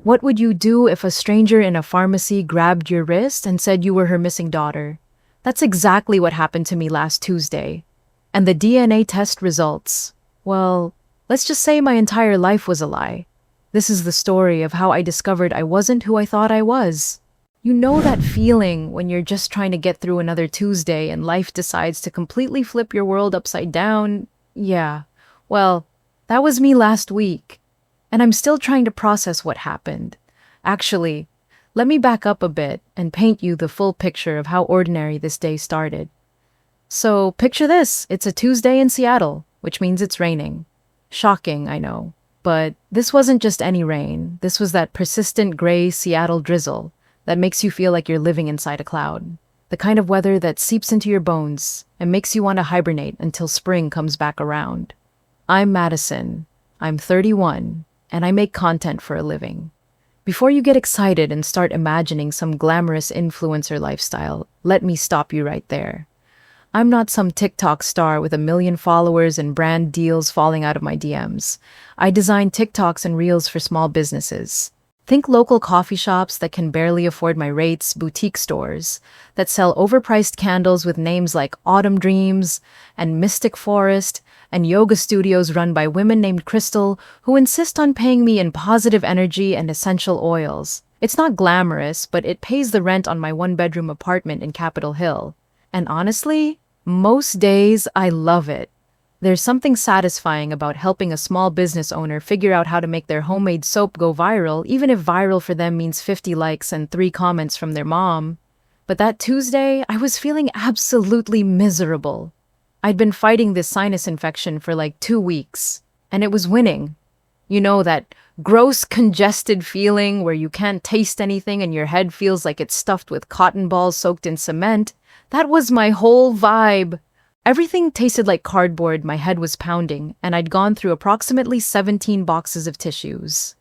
What would you do if a stranger in a pharmacy grabbed your wrist and said you were her missing daughter? That's exactly what happened to me last Tuesday. And the DNA test results, well, let's just say my entire life was a lie. This is the story of how I discovered I wasn't who I thought I was. You know that feeling when you're just trying to get through another Tuesday and life decides to completely flip your world upside down? Yeah. Well, that was me last week. And I'm still trying to process what happened. Actually, let me back up a bit and paint you the full picture of how ordinary this day started. So, picture this, it's a Tuesday in Seattle, which means it's raining. Shocking, I know. But this wasn't just any rain. This was that persistent gray Seattle drizzle that makes you feel like you're living inside a cloud. The kind of weather that seeps into your bones and makes you want to hibernate until spring comes back around. I'm Madison. I'm 31, and I make content for a living. Before you get excited and start imagining some glamorous influencer lifestyle, let me stop you right there. I'm not some TikTok star with 1 million followers and brand deals falling out of my DMs. I design TikToks and Reels for small businesses. Think local coffee shops that can barely afford my rates, boutique stores that sell overpriced candles with names like Autumn Dreams and Mystic Forest, and yoga studios run by women named Crystal who insist on paying me in positive energy and essential oils. It's not glamorous, but it pays the rent on my 1-bedroom apartment in Capitol Hill. And honestly, most days I love it. There's something satisfying about helping a small business owner figure out how to make their homemade soap go viral, even if viral for them means 50 likes and 3 comments from their mom. But that Tuesday, I was feeling absolutely miserable. I'd been fighting this sinus infection for like 2 weeks, and it was winning. You know, that gross, congested feeling where you can't taste anything and your head feels like it's stuffed with cotton balls soaked in cement? That was my whole vibe. Everything tasted like cardboard, my head was pounding, and I'd gone through approximately 17 boxes of tissues.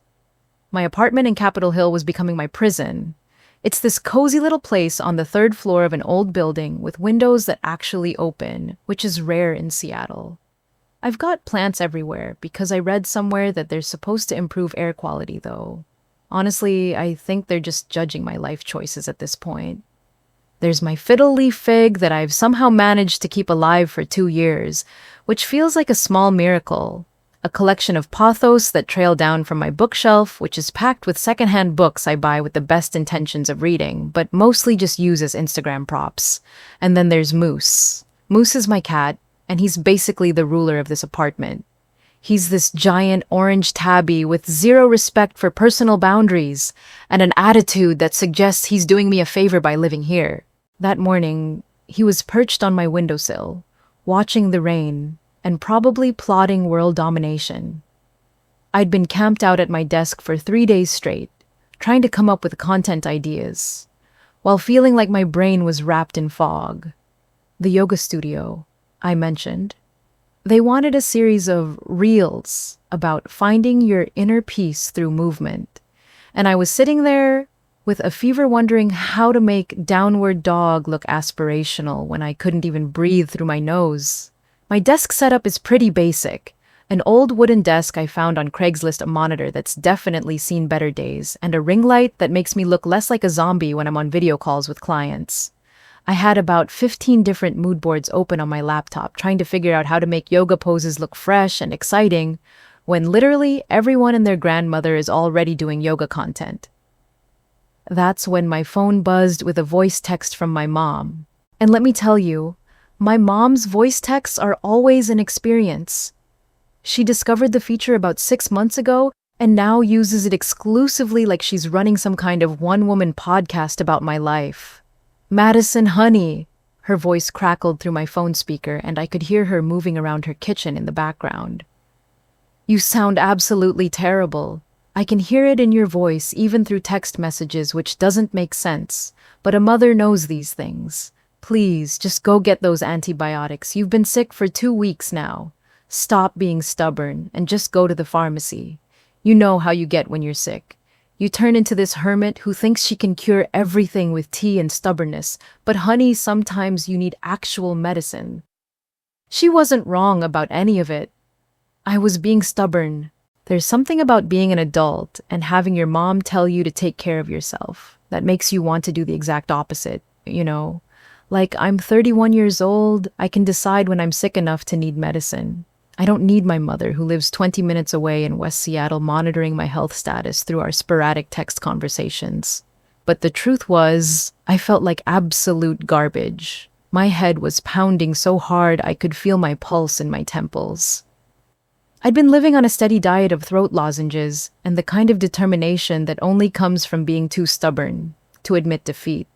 My apartment in Capitol Hill was becoming my prison. It's this cozy little place on the 3rd floor of an old building with windows that actually open, which is rare in Seattle. I've got plants everywhere because I read somewhere that they're supposed to improve air quality, though. Honestly, I think they're just judging my life choices at this point. There's my fiddle leaf fig that I've somehow managed to keep alive for 2 years, which feels like a small miracle. A collection of pothos that trail down from my bookshelf, which is packed with secondhand books I buy with the best intentions of reading, but mostly just use as Instagram props. And then there's Moose. Moose is my cat, and he's basically the ruler of this apartment. He's this giant orange tabby with zero respect for personal boundaries and an attitude that suggests he's doing me a favor by living here. That morning, he was perched on my windowsill, watching the rain and probably plotting world domination. I'd been camped out at my desk for 3 days straight, trying to come up with content ideas, while feeling like my brain was wrapped in fog. The yoga studio, I mentioned. They wanted a series of reels about finding your inner peace through movement, and I was sitting there with a fever wondering how to make downward dog look aspirational when I couldn't even breathe through my nose. My desk setup is pretty basic. An old wooden desk I found on Craigslist, a monitor that's definitely seen better days, and a ring light that makes me look less like a zombie when I'm on video calls with clients. I had about 15 different mood boards open on my laptop, trying to figure out how to make yoga poses look fresh and exciting, when literally everyone and their grandmother is already doing yoga content. That's when my phone buzzed with a voice text from my mom. And let me tell you, my mom's voice texts are always an experience. She discovered the feature about 6 months ago and now uses it exclusively like she's running some kind of one-woman podcast about my life. Madison, honey, her voice crackled through my phone speaker and I could hear her moving around her kitchen in the background. You sound absolutely terrible. I can hear it in your voice even through text messages, which doesn't make sense, but a mother knows these things. Please, just go get those antibiotics. You've been sick for 2 weeks now. Stop being stubborn and just go to the pharmacy. You know how you get when you're sick. You turn into this hermit who thinks she can cure everything with tea and stubbornness, but honey, sometimes you need actual medicine. She wasn't wrong about any of it. I was being stubborn. There's something about being an adult and having your mom tell you to take care of yourself that makes you want to do the exact opposite, you know? Like, I'm 31 years old, I can decide when I'm sick enough to need medicine. I don't need my mother, who lives 20 minutes away in West Seattle, monitoring my health status through our sporadic text conversations. But the truth was, I felt like absolute garbage. My head was pounding so hard I could feel my pulse in my temples. I'd been living on a steady diet of throat lozenges and the kind of determination that only comes from being too stubborn to admit defeat.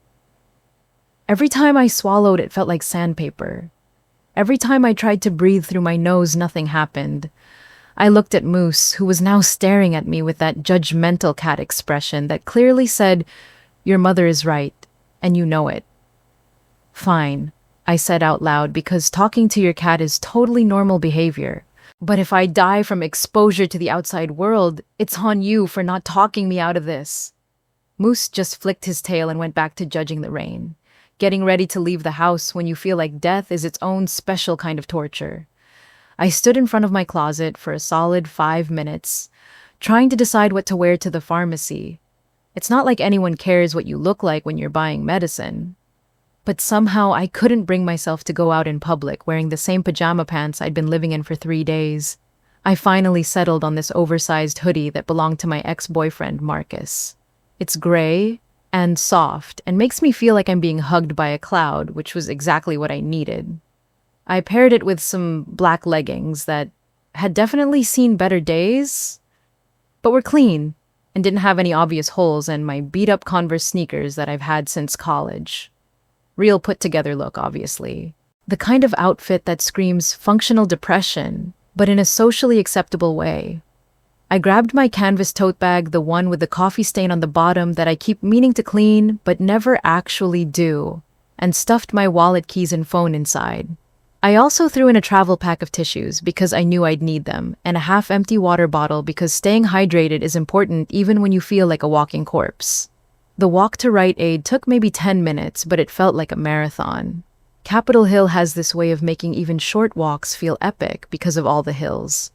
Every time I swallowed, it felt like sandpaper. Every time I tried to breathe through my nose, nothing happened. I looked at Moose, who was now staring at me with that judgmental cat expression that clearly said, "Your mother is right, and you know it." "Fine," I said out loud, because talking to your cat is totally normal behavior. "But if I die from exposure to the outside world, it's on you for not talking me out of this." Moose just flicked his tail and went back to judging the rain. Getting ready to leave the house when you feel like death is its own special kind of torture. I stood in front of my closet for a solid 5 minutes, trying to decide what to wear to the pharmacy. It's not like anyone cares what you look like when you're buying medicine. But somehow I couldn't bring myself to go out in public wearing the same pajama pants I'd been living in for 3 days. I finally settled on this oversized hoodie that belonged to my ex-boyfriend, Marcus. It's gray and soft and makes me feel like I'm being hugged by a cloud, which was exactly what I needed. I paired it with some black leggings that had definitely seen better days, but were clean and didn't have any obvious holes, and my beat-up Converse sneakers that I've had since college. Real put-together look, obviously. The kind of outfit that screams functional depression, but in a socially acceptable way. I grabbed my canvas tote bag, the one with the coffee stain on the bottom that I keep meaning to clean but never actually do, and stuffed my wallet, keys, and phone inside. I also threw in a travel pack of tissues because I knew I'd need them, and a half-empty water bottle because staying hydrated is important even when you feel like a walking corpse. The walk to Rite Aid took maybe 10 minutes, but it felt like a marathon. Capitol Hill has this way of making even short walks feel epic because of all the hills.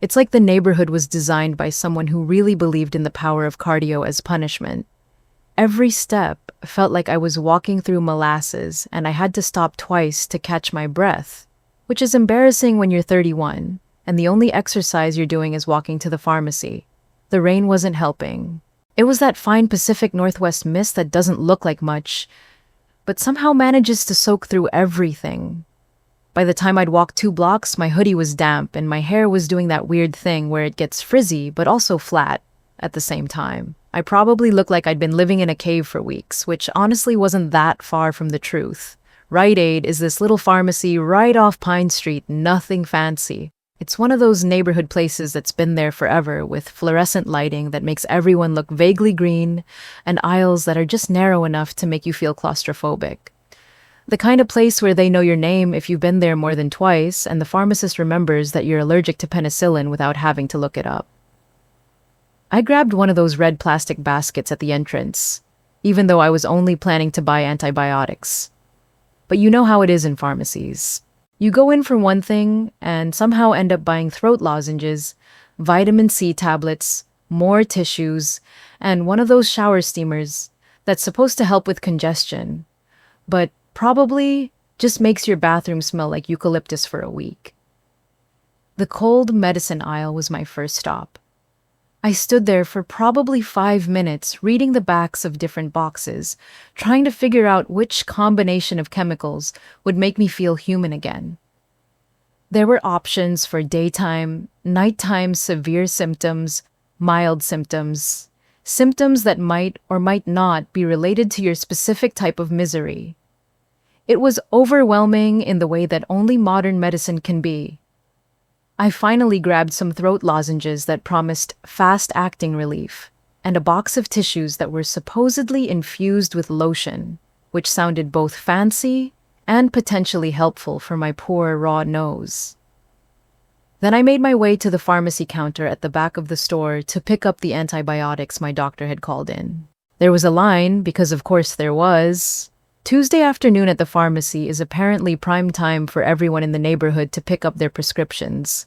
It's like the neighborhood was designed by someone who really believed in the power of cardio as punishment. Every step felt like I was walking through molasses, and I had to stop twice to catch my breath, which is embarrassing when you're 31, and the only exercise you're doing is walking to the pharmacy. The rain wasn't helping. It was that fine Pacific Northwest mist that doesn't look like much, but somehow manages to soak through everything. By the time I'd walked 2 blocks, my hoodie was damp and my hair was doing that weird thing where it gets frizzy but also flat at the same time. I probably looked like I'd been living in a cave for weeks, which honestly wasn't that far from the truth. Rite Aid is this little pharmacy right off Pine Street, nothing fancy. It's one of those neighborhood places that's been there forever, with fluorescent lighting that makes everyone look vaguely green and aisles that are just narrow enough to make you feel claustrophobic. The kind of place where they know your name if you've been there more than twice, and the pharmacist remembers that you're allergic to penicillin without having to look it up. I grabbed one of those red plastic baskets at the entrance, even though I was only planning to buy antibiotics. But you know how it is in pharmacies. You go in for one thing and somehow end up buying throat lozenges, vitamin C tablets, more tissues, and one of those shower steamers that's supposed to help with congestion, but probably just makes your bathroom smell like eucalyptus for a week. The cold medicine aisle was my first stop. I stood there for probably 5 minutes reading the backs of different boxes, trying to figure out which combination of chemicals would make me feel human again. There were options for daytime, nighttime severe symptoms, mild symptoms, symptoms that might or might not be related to your specific type of misery. It was overwhelming in the way that only modern medicine can be. I finally grabbed some throat lozenges that promised fast-acting relief, and a box of tissues that were supposedly infused with lotion, which sounded both fancy and potentially helpful for my poor raw nose. Then I made my way to the pharmacy counter at the back of the store to pick up the antibiotics my doctor had called in. There was a line, because of course there was. Tuesday afternoon at the pharmacy is apparently prime time for everyone in the neighborhood to pick up their prescriptions.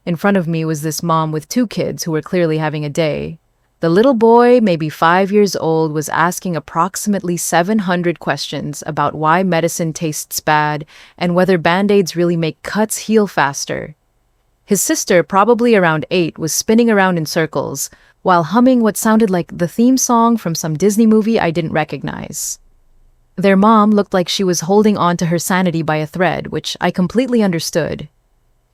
In front of me was this mom with two kids who were clearly having a day. The little boy, maybe 5 years old, was asking approximately 700 questions about why medicine tastes bad and whether band-aids really make cuts heal faster. His sister, probably around 8, was spinning around in circles while humming what sounded like the theme song from some Disney movie I didn't recognize. Their mom looked like she was holding on to her sanity by a thread, which I completely understood.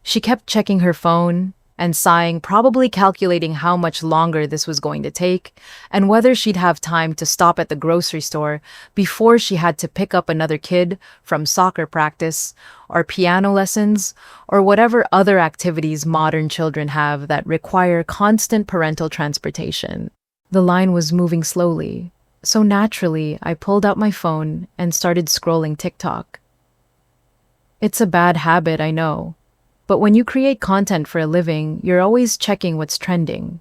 She kept checking her phone and sighing, probably calculating how much longer this was going to take and whether she'd have time to stop at the grocery store before she had to pick up another kid from soccer practice or piano lessons or whatever other activities modern children have that require constant parental transportation. The line was moving slowly, so naturally I pulled out my phone and started scrolling TikTok. It's a bad habit, I know. But when you create content for a living, you're always checking what's trending.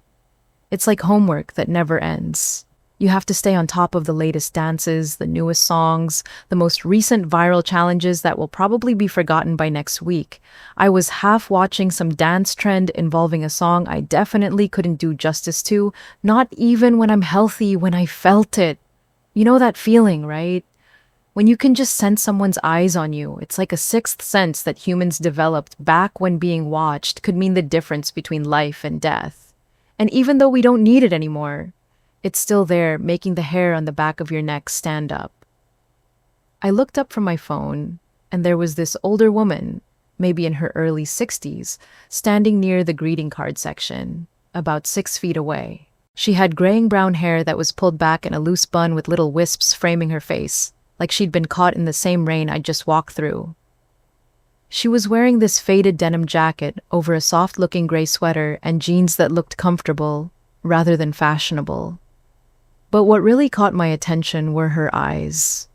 It's like homework that never ends. You have to stay on top of the latest dances, the newest songs, the most recent viral challenges that will probably be forgotten by next week. I was half watching some dance trend involving a song I definitely couldn't do justice to, not even when I'm healthy, when I felt it. You know that feeling, right? When you can just sense someone's eyes on you, it's like a sixth sense that humans developed back when being watched could mean the difference between life and death. And even though we don't need it anymore, it's still there, making the hair on the back of your neck stand up. I looked up from my phone, and there was this older woman, maybe in her early 60s, standing near the greeting card section, about 6 feet away. She had graying brown hair that was pulled back in a loose bun with little wisps framing her face, like she'd been caught in the same rain I'd just walked through. She was wearing this faded denim jacket over a soft-looking gray sweater and jeans that looked comfortable rather than fashionable. But what really caught my attention were her eyes.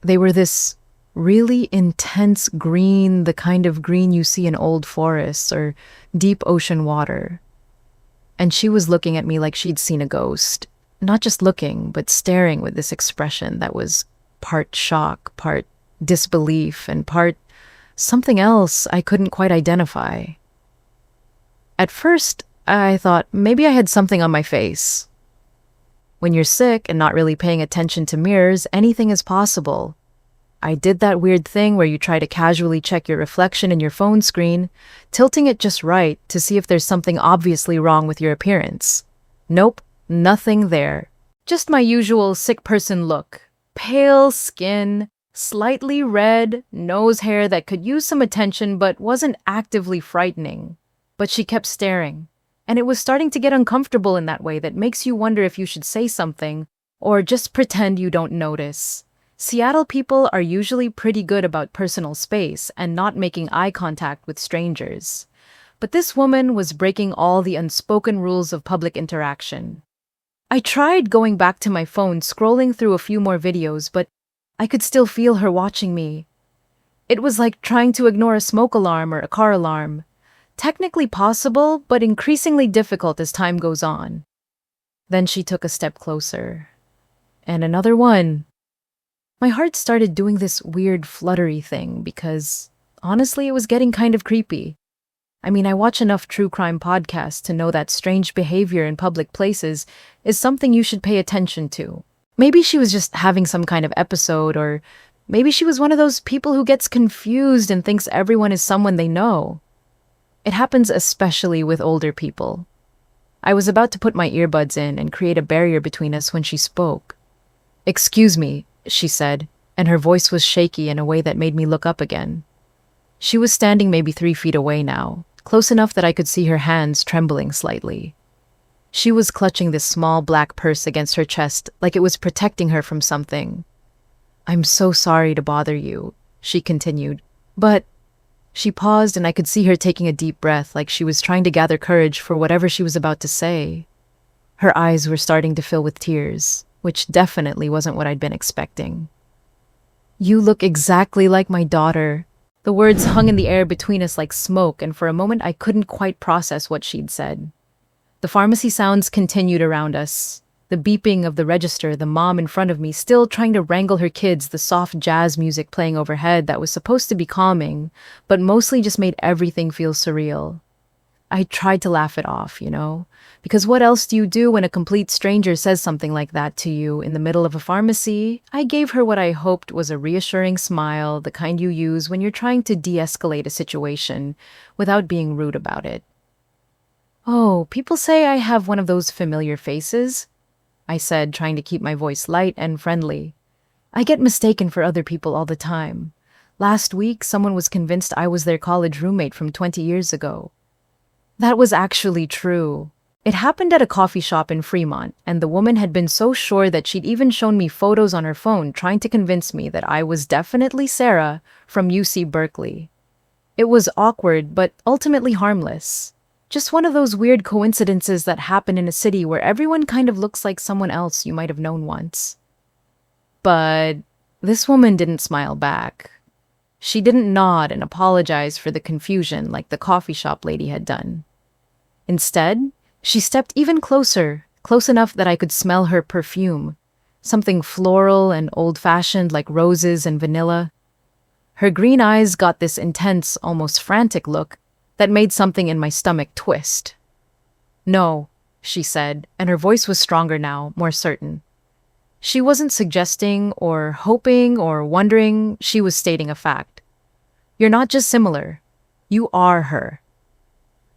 They were this really intense green, the kind of green you see in old forests or deep ocean water. And she was looking at me like she'd seen a ghost. Not just looking, but staring with this expression that was part shock, part disbelief, and part something else I couldn't quite identify. At first, I thought maybe I had something on my face. When you're sick and not really paying attention to mirrors, anything is possible. I did that weird thing where you try to casually check your reflection in your phone screen, tilting it just right to see if there's something obviously wrong with your appearance. Nope, nothing there. Just my usual sick person look. Pale skin, slightly red, nose hair that could use some attention but wasn't actively frightening. But she kept staring, and it was starting to get uncomfortable in that way that makes you wonder if you should say something or just pretend you don't notice. Seattle people are usually pretty good about personal space and not making eye contact with strangers. But this woman was breaking all the unspoken rules of public interaction. I tried going back to my phone, scrolling through a few more videos, but I could still feel her watching me. It was like trying to ignore a smoke alarm or a car alarm. Technically possible, but increasingly difficult as time goes on. Then she took a step closer. And another one. My heart started doing this weird fluttery thing because, honestly, it was getting kind of creepy. I mean, I watch enough true crime podcasts to know that strange behavior in public places is something you should pay attention to. Maybe she was just having some kind of episode, or maybe she was one of those people who gets confused and thinks everyone is someone they know. It happens especially with older people. I was about to put my earbuds in and create a barrier between us when she spoke. "Excuse me," she said, and her voice was shaky in a way that made me look up again. She was standing maybe 3 feet away now, close enough that I could see her hands trembling slightly. She was clutching this small black purse against her chest like it was protecting her from something. "I'm so sorry to bother you," she continued, but she paused and I could see her taking a deep breath like she was trying to gather courage for whatever she was about to say. Her eyes were starting to fill with tears, which definitely wasn't what I'd been expecting. "You look exactly like my daughter." The words hung in the air between us like smoke, and for a moment I couldn't quite process what she'd said. The pharmacy sounds continued around us. The beeping of the register, the mom in front of me still trying to wrangle her kids, the soft jazz music playing overhead that was supposed to be calming, but mostly just made everything feel surreal. I tried to laugh it off, because what else do you do when a complete stranger says something like that to you in the middle of a pharmacy? I gave her what I hoped was a reassuring smile, the kind you use when you're trying to de-escalate a situation without being rude about it. Oh, people say I have one of those familiar faces, I said, trying to keep my voice light and friendly. I get mistaken for other people all the time. Last week, someone was convinced I was their college roommate from 20 years ago. That was actually true. It happened at a coffee shop in Fremont, and the woman had been so sure that she'd even shown me photos on her phone trying to convince me that I was definitely Sarah from UC Berkeley. It was awkward, but ultimately harmless. Just one of those weird coincidences that happen in a city where everyone kind of looks like someone else you might have known once. But this woman didn't smile back. She didn't nod and apologize for the confusion like the coffee shop lady had done. Instead, she stepped even closer, close enough that I could smell her perfume, something floral and old-fashioned like roses and vanilla. Her green eyes got this intense, almost frantic look that made something in my stomach twist. "No," she said, and her voice was stronger now, more certain. She wasn't suggesting or hoping or wondering, she was stating a fact. "You're not just similar. You are her."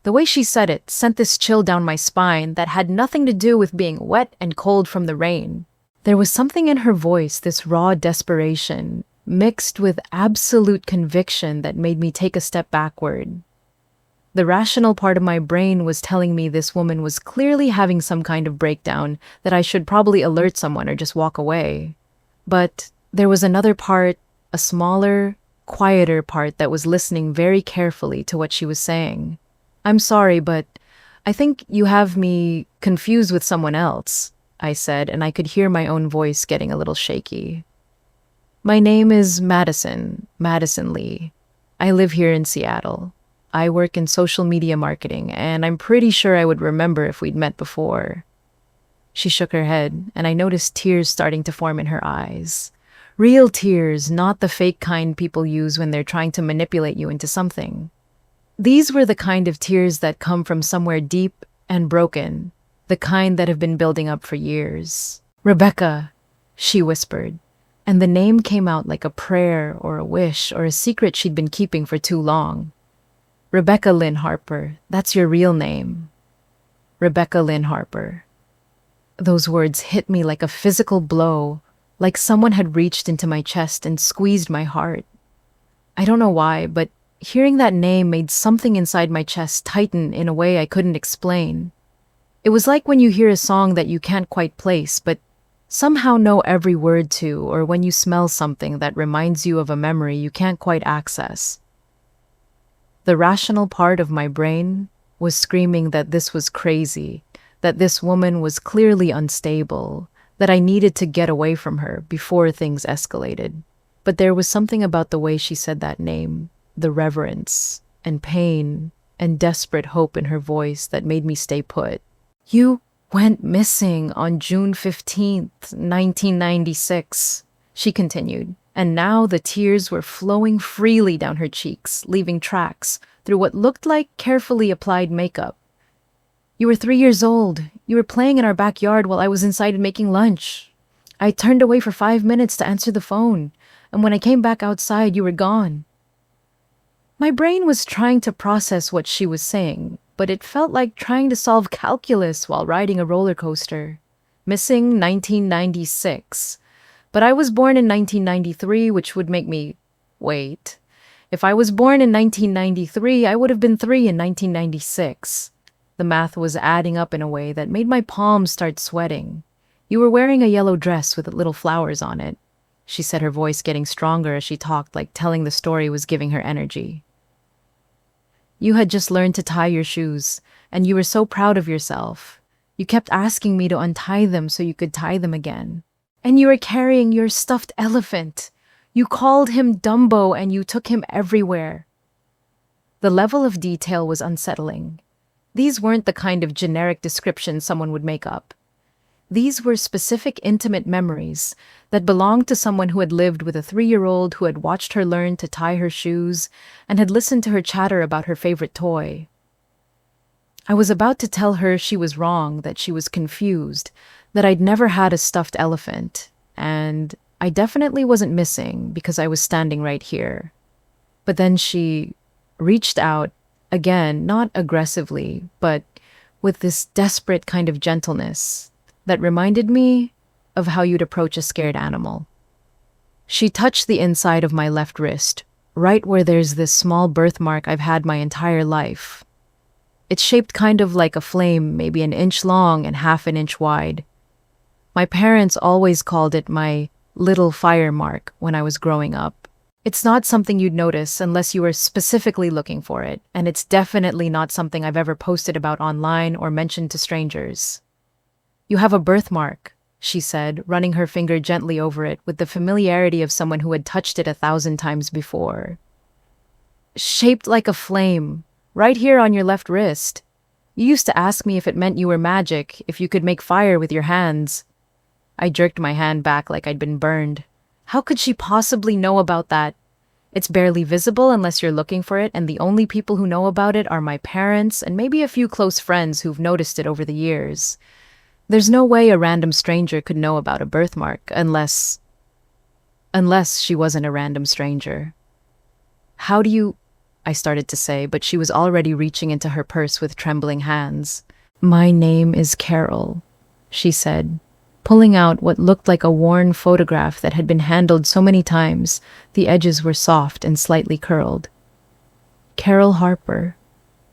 The way she said it sent this chill down my spine that had nothing to do with being wet and cold from the rain. There was something in her voice, this raw desperation, mixed with absolute conviction that made me take a step backward. The rational part of my brain was telling me this woman was clearly having some kind of breakdown, that I should probably alert someone or just walk away. But there was another part, a smaller, quieter part that was listening very carefully to what she was saying. "I'm sorry, but I think you have me confused with someone else," I said, and I could hear my own voice getting a little shaky. "My name is Madison Lee. I live here in Seattle. I work in social media marketing, and I'm pretty sure I would remember if we'd met before." She shook her head, and I noticed tears starting to form in her eyes. Real tears, not the fake kind people use when they're trying to manipulate you into something. These were the kind of tears that come from somewhere deep and broken, the kind that have been building up for years. "Rebecca," she whispered, and the name came out like a prayer or a wish or a secret she'd been keeping for too long. "Rebecca Lynn Harper, that's your real name. Rebecca Lynn Harper." Those words hit me like a physical blow, like someone had reached into my chest and squeezed my heart. I don't know why, but hearing that name made something inside my chest tighten in a way I couldn't explain. It was like when you hear a song that you can't quite place, but somehow know every word to, or when you smell something that reminds you of a memory you can't quite access. The rational part of my brain was screaming that this was crazy, that this woman was clearly unstable, that I needed to get away from her before things escalated. But there was something about the way she said that name, the reverence and pain and desperate hope in her voice that made me stay put. "You went missing on June 15th, 1996, she continued, and now the tears were flowing freely down her cheeks, leaving tracks through what looked like carefully applied makeup. "You were 3 years old. You were playing in our backyard while I was inside making lunch. I turned away for 5 minutes to answer the phone, and when I came back outside, you were gone." My brain was trying to process what she was saying, but it felt like trying to solve calculus while riding a roller coaster. Missing 1996. But I was born in 1993, which would make me... Wait. If I was born in 1993, I would have been 3 in 1996. The math was adding up in a way that made my palms start sweating. "You were wearing a yellow dress with little flowers on it," she said, her voice getting stronger as she talked, like telling the story was giving her energy. "You had just learned to tie your shoes, and you were so proud of yourself. You kept asking me to untie them so you could tie them again. And you were carrying your stuffed elephant. You called him Dumbo and you took him everywhere." The level of detail was unsettling. These weren't the kind of generic descriptions someone would make up. These were specific, intimate memories that belonged to someone who had lived with a 3-year-old who had watched her learn to tie her shoes and had listened to her chatter about her favorite toy. I was about to tell her she was wrong, that she was confused, that I'd never had a stuffed elephant, and I definitely wasn't missing because I was standing right here. But then she reached out, again, not aggressively, but with this desperate kind of gentleness that reminded me of how you'd approach a scared animal. She touched the inside of my left wrist, right where there's this small birthmark I've had my entire life. It's shaped kind of like a flame, maybe an inch long and half an inch wide. My parents always called it my little fire mark when I was growing up. It's not something you'd notice unless you were specifically looking for it, and it's definitely not something I've ever posted about online or mentioned to strangers. You have a birthmark, she said, running her finger gently over it with the familiarity of someone who had touched it 1,000 times before. Shaped like a flame, right here on your left wrist. You used to ask me if it meant you were magic, if you could make fire with your hands. I jerked my hand back like I'd been burned. How could she possibly know about that? It's barely visible unless you're looking for it, and the only people who know about it are my parents and maybe a few close friends who've noticed it over the years. There's no way a random stranger could know about a birthmark unless she wasn't a random stranger. How do you... I started to say, but she was already reaching into her purse with trembling hands. My name is Carol, she said, pulling out what looked like a worn photograph that had been handled so many times the edges were soft and slightly curled. Carol Harper,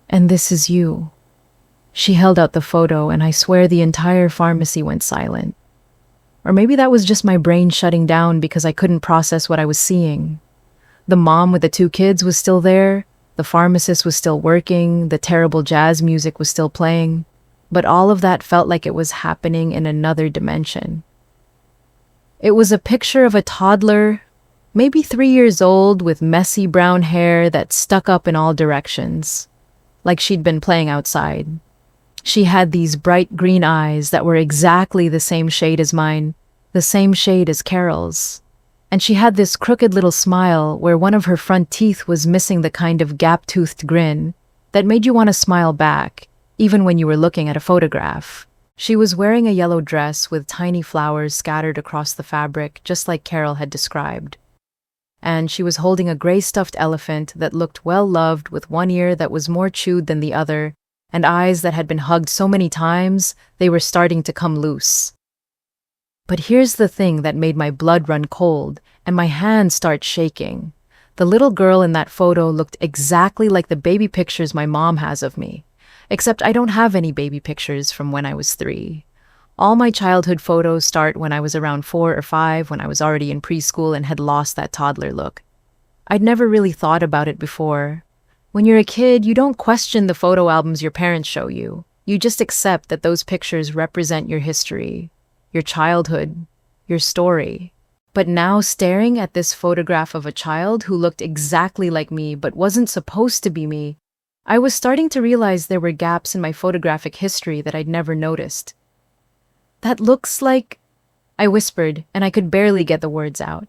and this is you. She held out the photo, and I swear the entire pharmacy went silent. Or maybe that was just my brain shutting down because I couldn't process what I was seeing. The mom with the 2 kids was still there, the pharmacist was still working, the terrible jazz music was still playing, but all of that felt like it was happening in another dimension. It was a picture of a toddler, maybe 3 years old, with messy brown hair that stuck up in all directions, like she'd been playing outside. She had these bright green eyes that were exactly the same shade as mine, the same shade as Carol's. And she had this crooked little smile where one of her front teeth was missing the kind of gap-toothed grin that made you want to smile back, even when you were looking at a photograph. She was wearing a yellow dress with tiny flowers scattered across the fabric, just like Carol had described. And she was holding a gray stuffed elephant that looked well-loved, with one ear that was more chewed than the other, and eyes that had been hugged so many times they were starting to come loose. But here's the thing that made my blood run cold and my hands start shaking. The little girl in that photo looked exactly like the baby pictures my mom has of me, except I don't have any baby pictures from when I was 3. All my childhood photos start when I was around 4 or 5, when I was already in preschool and had lost that toddler look. I'd never really thought about it before. When you're a kid, you don't question the photo albums your parents show you. You just accept that those pictures represent your history, your childhood, your story. But now, staring at this photograph of a child who looked exactly like me but wasn't supposed to be me, I was starting to realize there were gaps in my photographic history that I'd never noticed. That looks like... I whispered, and I could barely get the words out.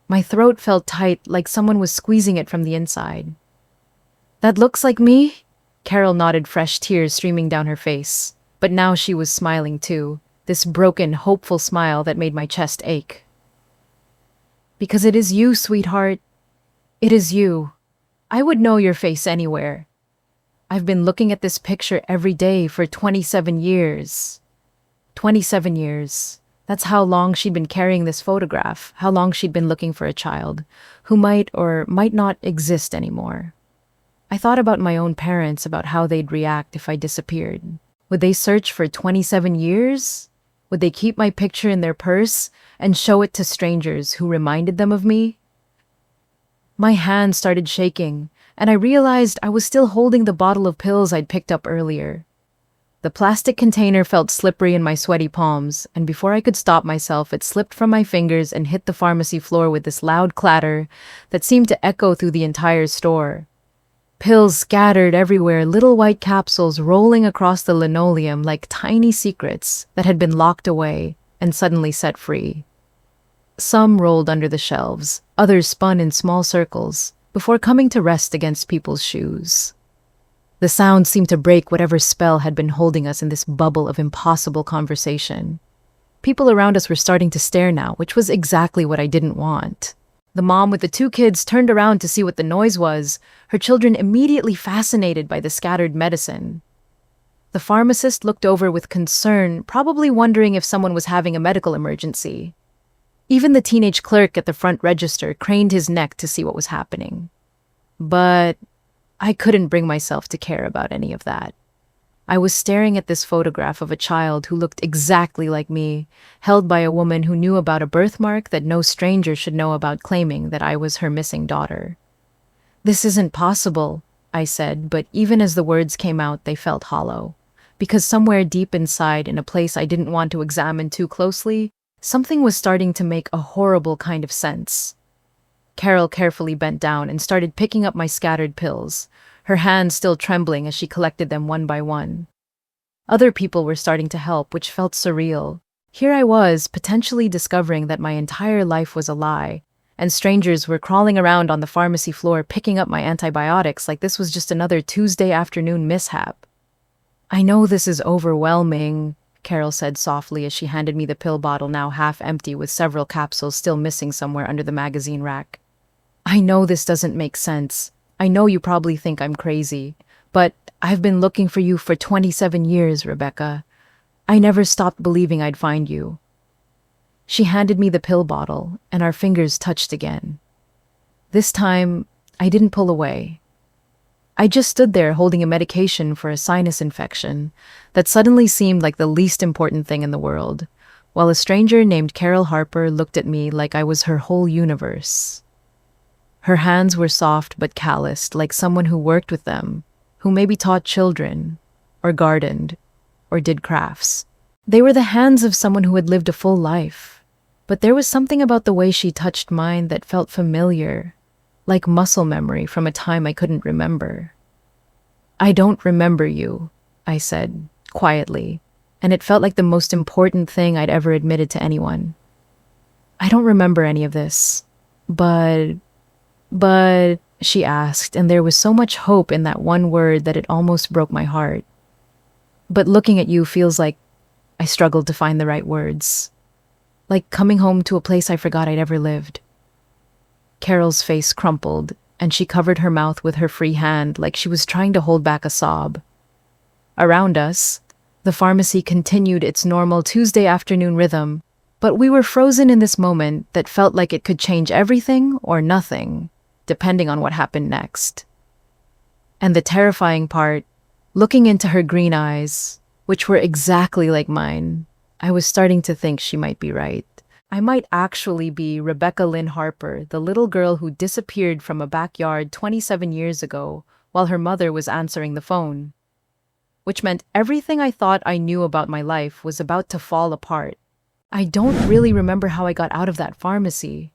My throat felt tight, like someone was squeezing it from the inside. That looks like me? Carol nodded, fresh tears streaming down her face. But now she was smiling too, this broken, hopeful smile that made my chest ache. Because it is you, sweetheart. It is you. I would know your face anywhere. I've been looking at this picture every day for 27 years. 27 years. That's how long she'd been carrying this photograph, how long she'd been looking for a child, who might or might not exist anymore. I thought about my own parents, about how they'd react if I disappeared. Would they search for 27 years? Would they keep my picture in their purse and show it to strangers who reminded them of me? My hand started shaking, and I realized I was still holding the bottle of pills I'd picked up earlier. The plastic container felt slippery in my sweaty palms, and before I could stop myself, it slipped from my fingers and hit the pharmacy floor with this loud clatter that seemed to echo through the entire store. Pills scattered everywhere, little white capsules rolling across the linoleum like tiny secrets that had been locked away and suddenly set free. Some rolled under the shelves, others spun in small circles before coming to rest against people's shoes. The sound seemed to break whatever spell had been holding us in this bubble of impossible conversation. People around us were starting to stare now, which was exactly what I didn't want. The mom with the two kids turned around to see what the noise was, her children immediately fascinated by the scattered medicine. The pharmacist looked over with concern, probably wondering if someone was having a medical emergency. Even the teenage clerk at the front register craned his neck to see what was happening. But I couldn't bring myself to care about any of that. I was staring at this photograph of a child who looked exactly like me, held by a woman who knew about a birthmark that no stranger should know about, claiming that I was her missing daughter. "This isn't possible," I said, but even as the words came out, they felt hollow. Because somewhere deep inside, in a place I didn't want to examine too closely, something was starting to make a horrible kind of sense. Carol carefully bent down and started picking up my scattered pills, her hands still trembling as she collected them one by one. Other people were starting to help, which felt surreal. Here I was, potentially discovering that my entire life was a lie, and strangers were crawling around on the pharmacy floor picking up my antibiotics like this was just another Tuesday afternoon mishap. "I know this is overwhelming," Carol said softly as she handed me the pill bottle, now half empty with several capsules still missing somewhere under the magazine rack. "I know this doesn't make sense. I know you probably think I'm crazy, but I've been looking for you for 27 years, Rebecca. I never stopped believing I'd find you." She handed me the pill bottle, and our fingers touched again. This time, I didn't pull away. I just stood there holding a medication for a sinus infection that suddenly seemed like the least important thing in the world, while a stranger named Carol Harper looked at me like I was her whole universe. Her hands were soft but calloused, like someone who worked with them, who maybe taught children, or gardened, or did crafts. They were the hands of someone who had lived a full life, but there was something about the way she touched mine that felt familiar, like muscle memory from a time I couldn't remember. "I don't remember you," I said, quietly, and it felt like the most important thing I'd ever admitted to anyone. "I don't remember any of this, but, she asked, and there was so much hope in that one word that it almost broke my heart. "But looking at you feels like," I struggled to find the right words, "like coming home to a place I forgot I'd ever lived." Carol's face crumpled, and she covered her mouth with her free hand like she was trying to hold back a sob. Around us, the pharmacy continued its normal Tuesday afternoon rhythm, but we were frozen in this moment that felt like it could change everything or nothing, depending on what happened next. And the terrifying part, looking into her green eyes, which were exactly like mine, I was starting to think she might be right. I might actually be Rebecca Lynn Harper, the little girl who disappeared from a backyard 27 years ago while her mother was answering the phone. Which meant everything I thought I knew about my life was about to fall apart. I don't really remember how I got out of that pharmacy.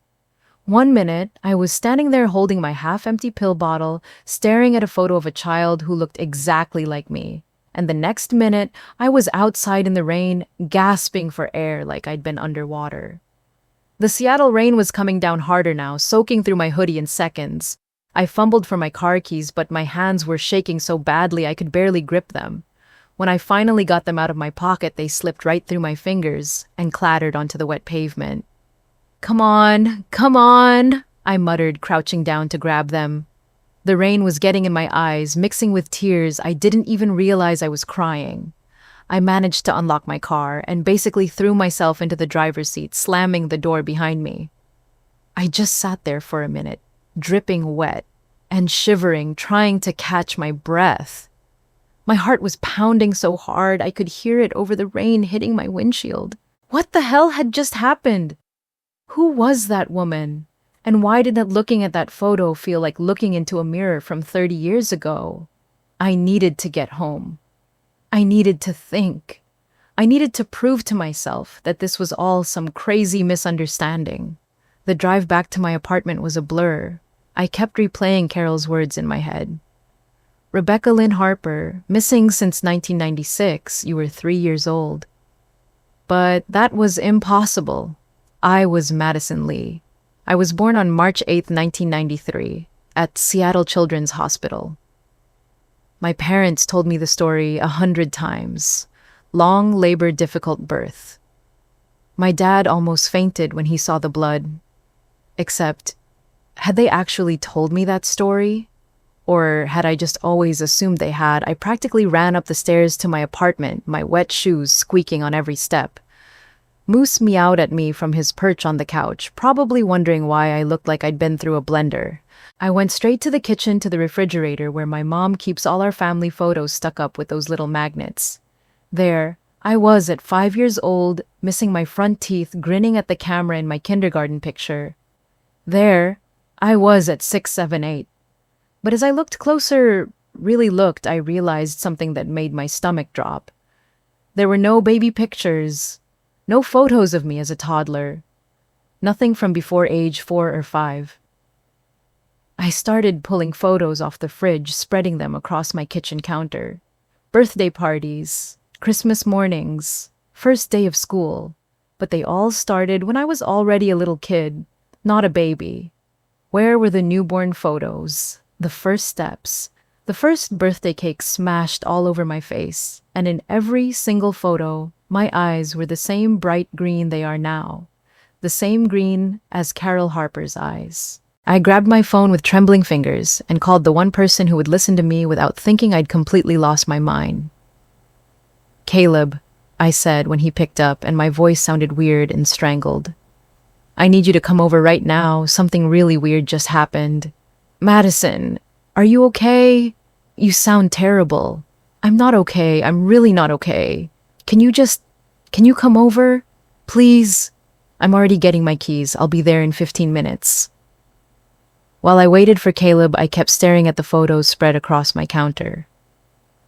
One minute, I was standing there holding my half-empty pill bottle, staring at a photo of a child who looked exactly like me. And the next minute, I was outside in the rain, gasping for air like I'd been underwater. The Seattle rain was coming down harder now, soaking through my hoodie in seconds. I fumbled for my car keys, but my hands were shaking so badly I could barely grip them. When I finally got them out of my pocket, they slipped right through my fingers and clattered onto the wet pavement. Come on, I muttered, crouching down to grab them. The rain was getting in my eyes, mixing with tears. I didn't even realize I was crying. I managed to unlock my car and basically threw myself into the driver's seat, slamming the door behind me. I just sat there for a minute, dripping wet and shivering, trying to catch my breath. My heart was pounding so hard I could hear it over the rain hitting my windshield. What the hell had just happened? Who was that woman? And why did looking at that photo feel like looking into a mirror from 30 years ago? I needed to get home. I needed to think. I needed to prove to myself that this was all some crazy misunderstanding. The drive back to my apartment was a blur. I kept replaying Carol's words in my head. Rebecca Lynn Harper, missing since 1996, you were 3 years old. But that was impossible. I was Madison Lee. I was born on March 8, 1993, at Seattle Children's Hospital. My parents told me the story 100 times. Long labor, difficult birth. My dad almost fainted when he saw the blood. Except, had they actually told me that story? Or had I just always assumed they had? I practically ran up the stairs to my apartment, my wet shoes squeaking on every step. Moose meowed at me from his perch on the couch, probably wondering why I looked like I'd been through a blender. I went straight to the kitchen to the refrigerator where my mom keeps all our family photos stuck up with those little magnets. There, I was at 5 years old, missing my front teeth, grinning at the camera in my kindergarten picture. There, I was at 6, 7, 8. But as I looked closer, really looked, I realized something that made my stomach drop. There were no baby pictures, no photos of me as a toddler, nothing from before age 4 or 5. I started pulling photos off the fridge, spreading them across my kitchen counter. Birthday parties, Christmas mornings, first day of school. But they all started when I was already a little kid, not a baby. Where were the newborn photos, the first steps, the first birthday cake smashed all over my face, and in every single photo, my eyes were the same bright green they are now, the same green as Carol Harper's eyes. I grabbed my phone with trembling fingers and called the one person who would listen to me without thinking I'd completely lost my mind. "Caleb," I said when he picked up, and my voice sounded weird and strangled. "I need you to come over right now. Something really weird just happened." "Madison, are you okay? You sound terrible." "I'm not okay. I'm really not okay. Can you come over? Please?" "I'm already getting my keys. I'll be there in 15 minutes. While I waited for Caleb, I kept staring at the photos spread across my counter.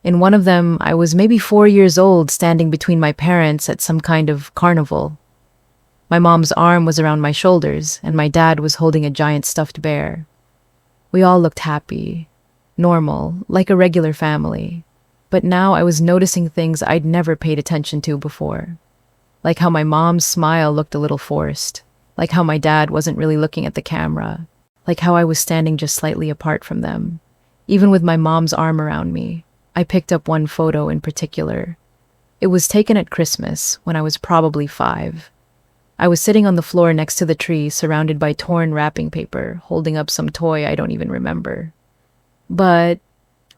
In one of them, I was maybe 4 years old, standing between my parents at some kind of carnival. My mom's arm was around my shoulders, and my dad was holding a giant stuffed bear. We all looked happy, normal, like a regular family. But now I was noticing things I'd never paid attention to before. Like how my mom's smile looked a little forced. Like how my dad wasn't really looking at the camera. Like how I was standing just slightly apart from them. Even with my mom's arm around me, I picked up one photo in particular. It was taken at Christmas, when I was probably 5. I was sitting on the floor next to the tree, surrounded by torn wrapping paper, holding up some toy I don't even remember. But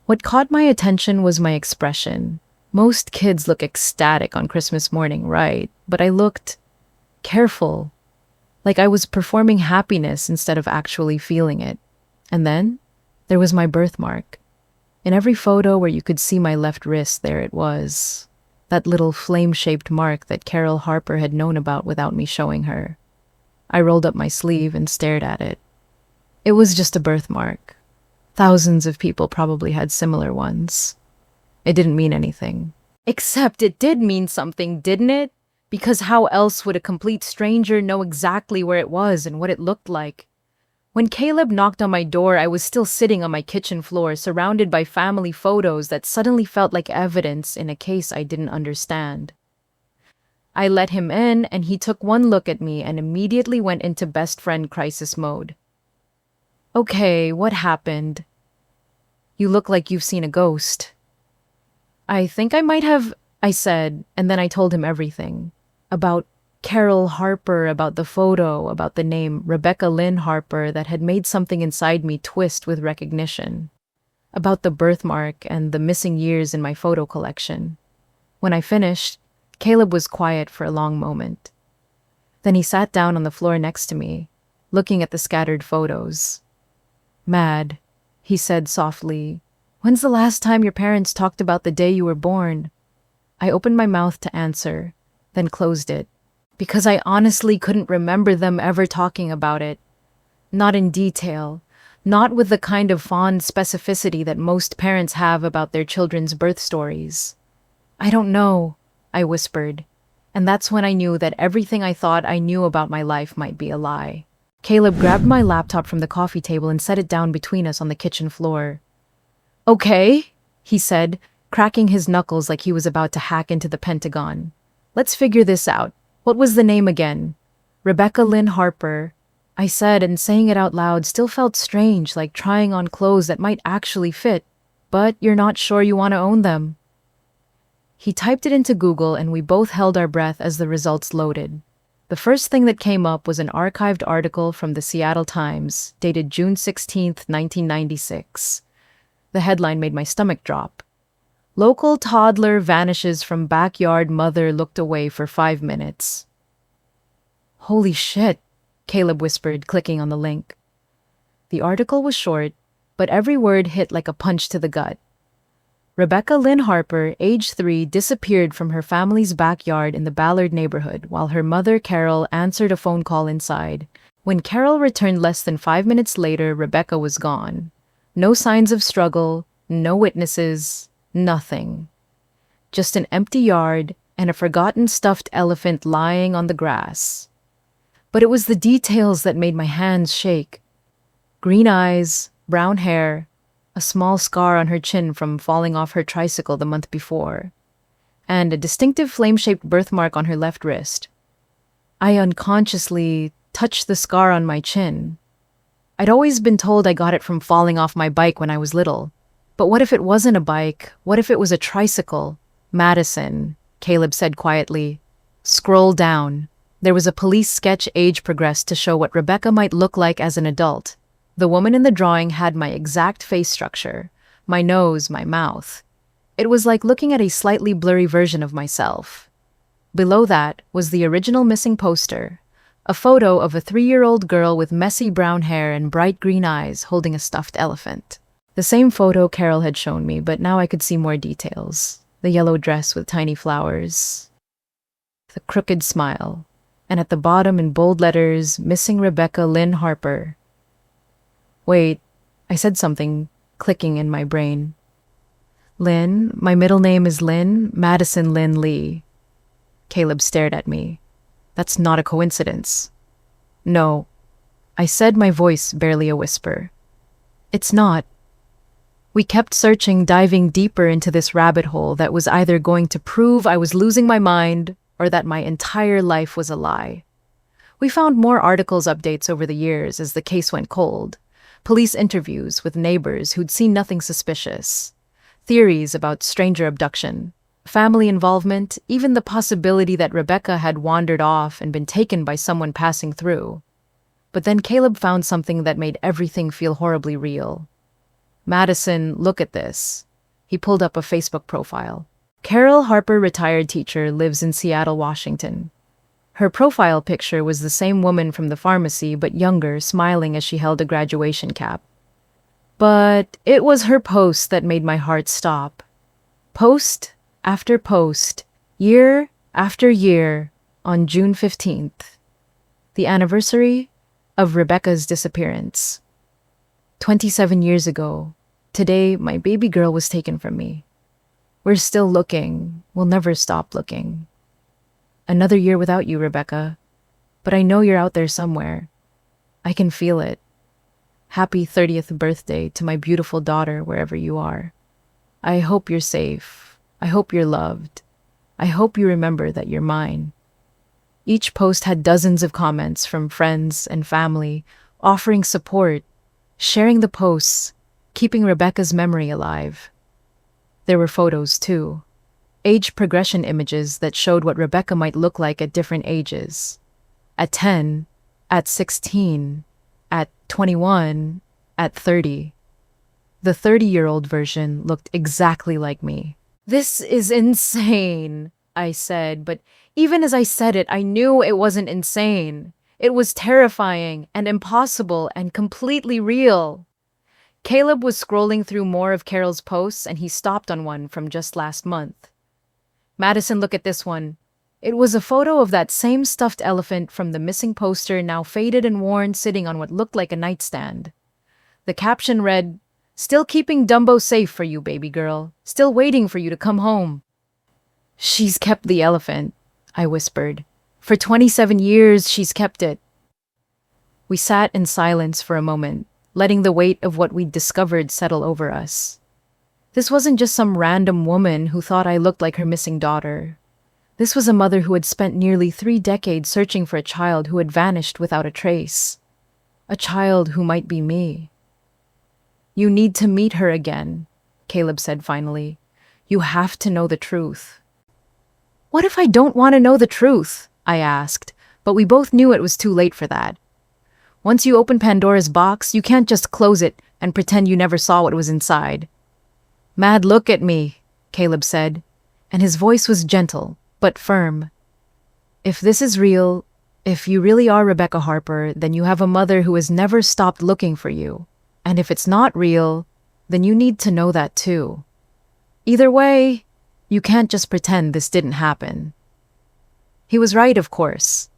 what caught my attention was my expression. Most kids look ecstatic on Christmas morning, right? But I looked careful, like I was performing happiness instead of actually feeling it. And then there was my birthmark. In every photo where you could see my left wrist, there it was. That little flame-shaped mark that Carol Harper had known about without me showing her. I rolled up my sleeve and stared at it. It was just a birthmark. Thousands of people probably had similar ones. It didn't mean anything. Except it did mean something, didn't it? Because how else would a complete stranger know exactly where it was and what it looked like? When Caleb knocked on my door, I was still sitting on my kitchen floor, surrounded by family photos that suddenly felt like evidence in a case I didn't understand. I let him in, and he took one look at me and immediately went into best friend crisis mode. "Okay, what happened? You look like you've seen a ghost." "I think I might have," I said, and then I told him everything. About Carol Harper, about the photo, about the name Rebecca Lynn Harper that had made something inside me twist with recognition. About the birthmark and the missing years in my photo collection. When I finished, Caleb was quiet for a long moment. Then he sat down on the floor next to me, looking at the scattered photos. "Mad," he said softly, "when's the last time your parents talked about the day you were born?" I opened my mouth to answer, then closed it, because I honestly couldn't remember them ever talking about it. Not in detail, not with the kind of fond specificity that most parents have about their children's birth stories. "I don't know," I whispered, and that's when I knew that everything I thought I knew about my life might be a lie. Caleb grabbed my laptop from the coffee table and set it down between us on the kitchen floor. "Okay," he said, cracking his knuckles like he was about to hack into the Pentagon. "Let's figure this out. What was the name again?" "Rebecca Lynn Harper," I said, and saying it out loud still felt strange, like trying on clothes that might actually fit. but you're not sure you want to own them. He typed it into Google and we both held our breath as the results loaded. The first thing that came up was an archived article from the Seattle Times, dated June 16th, 1996. The headline made my stomach drop. Local toddler vanishes from backyard, mother looked away for 5 minutes. Holy shit, Caleb whispered, clicking on the link. The article was short, but every word hit like a punch to the gut. Rebecca Lynn Harper, age 3, disappeared from her family's backyard in the Ballard neighborhood while her mother, Carol, answered a phone call inside. When Carol returned less than 5 minutes later, Rebecca was gone. No signs of struggle, no witnesses, nothing. Just an empty yard and a forgotten stuffed elephant lying on the grass. But it was the details that made my hands shake. Green eyes, brown hair, a small scar on her chin from falling off her tricycle the month before, and a distinctive flame-shaped birthmark on her left wrist. I unconsciously touched the scar on my chin. I'd always been told I got it from falling off my bike when I was little. But what if it wasn't a bike? What if it was a tricycle? Madison, Caleb said quietly. Scroll down. There was a police sketch, age progressed to show what Rebecca might look like as an adult. The woman in the drawing had my exact face structure, my nose, my mouth. It was like looking at a slightly blurry version of myself. Below that was the original missing poster, a photo of a 3-year-old girl with messy brown hair and bright green eyes holding a stuffed elephant. The same photo Carol had shown me, but now I could see more details. The yellow dress with tiny flowers, the crooked smile, and at the bottom in bold letters, missing Rebecca Lynn Harper. Wait, I said something, clicking in my brain. Lynn, my middle name is Lynn, Madison Lynn Lee. Caleb stared at me. That's not a coincidence. No, I said, my voice barely a whisper. It's not. We kept searching, diving deeper into this rabbit hole that was either going to prove I was losing my mind or that my entire life was a lie. We found more articles, updates over the years as the case went cold. Police interviews with neighbors who'd seen nothing suspicious. Theories about stranger abduction. Family involvement, even the possibility that Rebecca had wandered off and been taken by someone passing through. But then Caleb found something that made everything feel horribly real. Madison, look at this. He pulled up a Facebook profile. Carol Harper, retired teacher, lives in Seattle, Washington. Her profile picture was the same woman from the pharmacy, but younger, smiling as she held a graduation cap. But it was her post that made my heart stop. Post after post, year after year, on June 15th, the anniversary of Rebecca's disappearance. 27 years ago, today my baby girl was taken from me. We're still looking. We'll never stop looking. Another year without you, Rebecca. But I know you're out there somewhere. I can feel it. Happy 30th birthday to my beautiful daughter, wherever you are. I hope you're safe. I hope you're loved. I hope you remember that you're mine. Each post had dozens of comments from friends and family, offering support, sharing the posts, keeping Rebecca's memory alive. There were photos, too. Age progression images that showed what Rebecca might look like at different ages. At 10, at 16, at 21, at 30. The 30-year-old version looked exactly like me. This is insane, I said, but even as I said it, I knew it wasn't insane. It was terrifying and impossible and completely real. Caleb was scrolling through more of Carol's posts and he stopped on one from just last month. Madison, look at this one. It was a photo of that same stuffed elephant from the missing poster, now faded and worn, sitting on what looked like a nightstand. The caption read, "Still keeping Dumbo safe for you, baby girl. Still waiting for you to come home." She's kept the elephant, I whispered. For 27 years, she's kept it. We sat in silence for a moment, letting the weight of what we'd discovered settle over us. This wasn't just some random woman who thought I looked like her missing daughter. This was a mother who had spent nearly 3 decades searching for a child who had vanished without a trace. A child who might be me. You need to meet her again, Caleb said finally. You have to know the truth. What if I don't want to know the truth? I asked, but we both knew it was too late for that. Once you open Pandora's box, you can't just close it and pretend you never saw what was inside. Mad, look at me, Caleb said, and his voice was gentle, but firm. If this is real, if you really are Rebecca Harper, then you have a mother who has never stopped looking for you. And if it's not real, then you need to know that too. Either way, you can't just pretend this didn't happen. He was right, of course.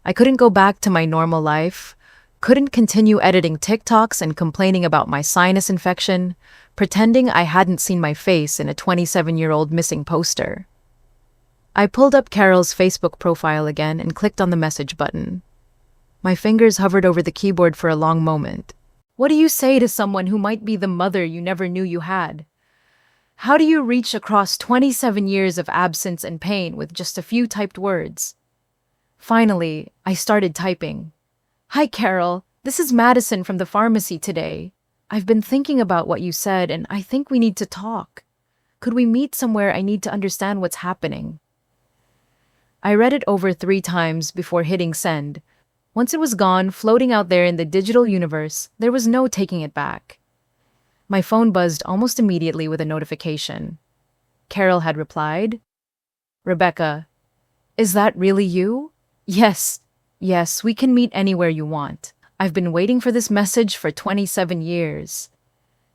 I couldn't go back to my normal life, couldn't continue editing TikToks and complaining about my sinus infection, pretending I hadn't seen my face in a 27-year-old missing poster. I pulled up Carol's Facebook profile again and clicked on the message button. My fingers hovered over the keyboard for a long moment. What do you say to someone who might be the mother you never knew you had? How do you reach across 27 years of absence and pain with just a few typed words? Finally, I started typing. Hi, Carol. This is Madison from the pharmacy today. I've been thinking about what you said, and I think we need to talk. Could we meet somewhere? I need to understand what's happening. I read it over 3 times before hitting send. Once it was gone, floating out there in the digital universe, there was no taking it back. My phone buzzed almost immediately with a notification. Carol had replied, Rebecca, is that really you? Yes, we can meet anywhere you want. I've been waiting for this message for 27 years.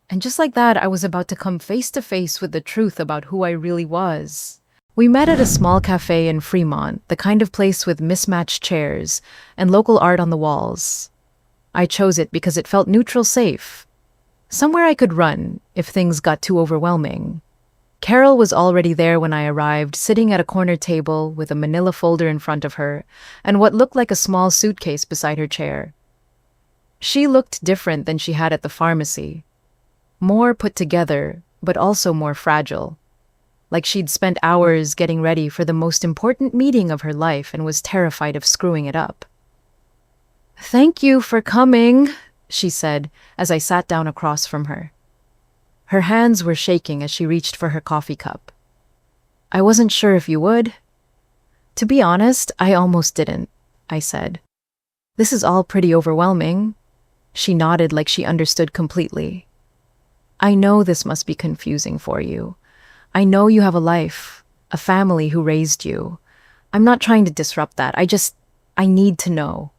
And just like that, I was about to come face to face with the truth about who I really was. We met at a small cafe in Fremont, the kind of place with mismatched chairs and local art on the walls. I chose it because it felt neutral safe. Somewhere I could run if things got too overwhelming. Carol was already there when I arrived, sitting at a corner table with a manila folder in front of her and what looked like a small suitcase beside her chair. She looked different than she had at the pharmacy. More put together, but also more fragile. Like she'd spent hours getting ready for the most important meeting of her life and was terrified of screwing it up. Thank you for coming, she said as I sat down across from her. Her hands were shaking as she reached for her coffee cup. I wasn't sure if you would. To be honest, I almost didn't, I said. This is all pretty overwhelming. She nodded like she understood completely. I know this must be confusing for you. I know you have a life, a family who raised you. I'm not trying to disrupt that. I need to know.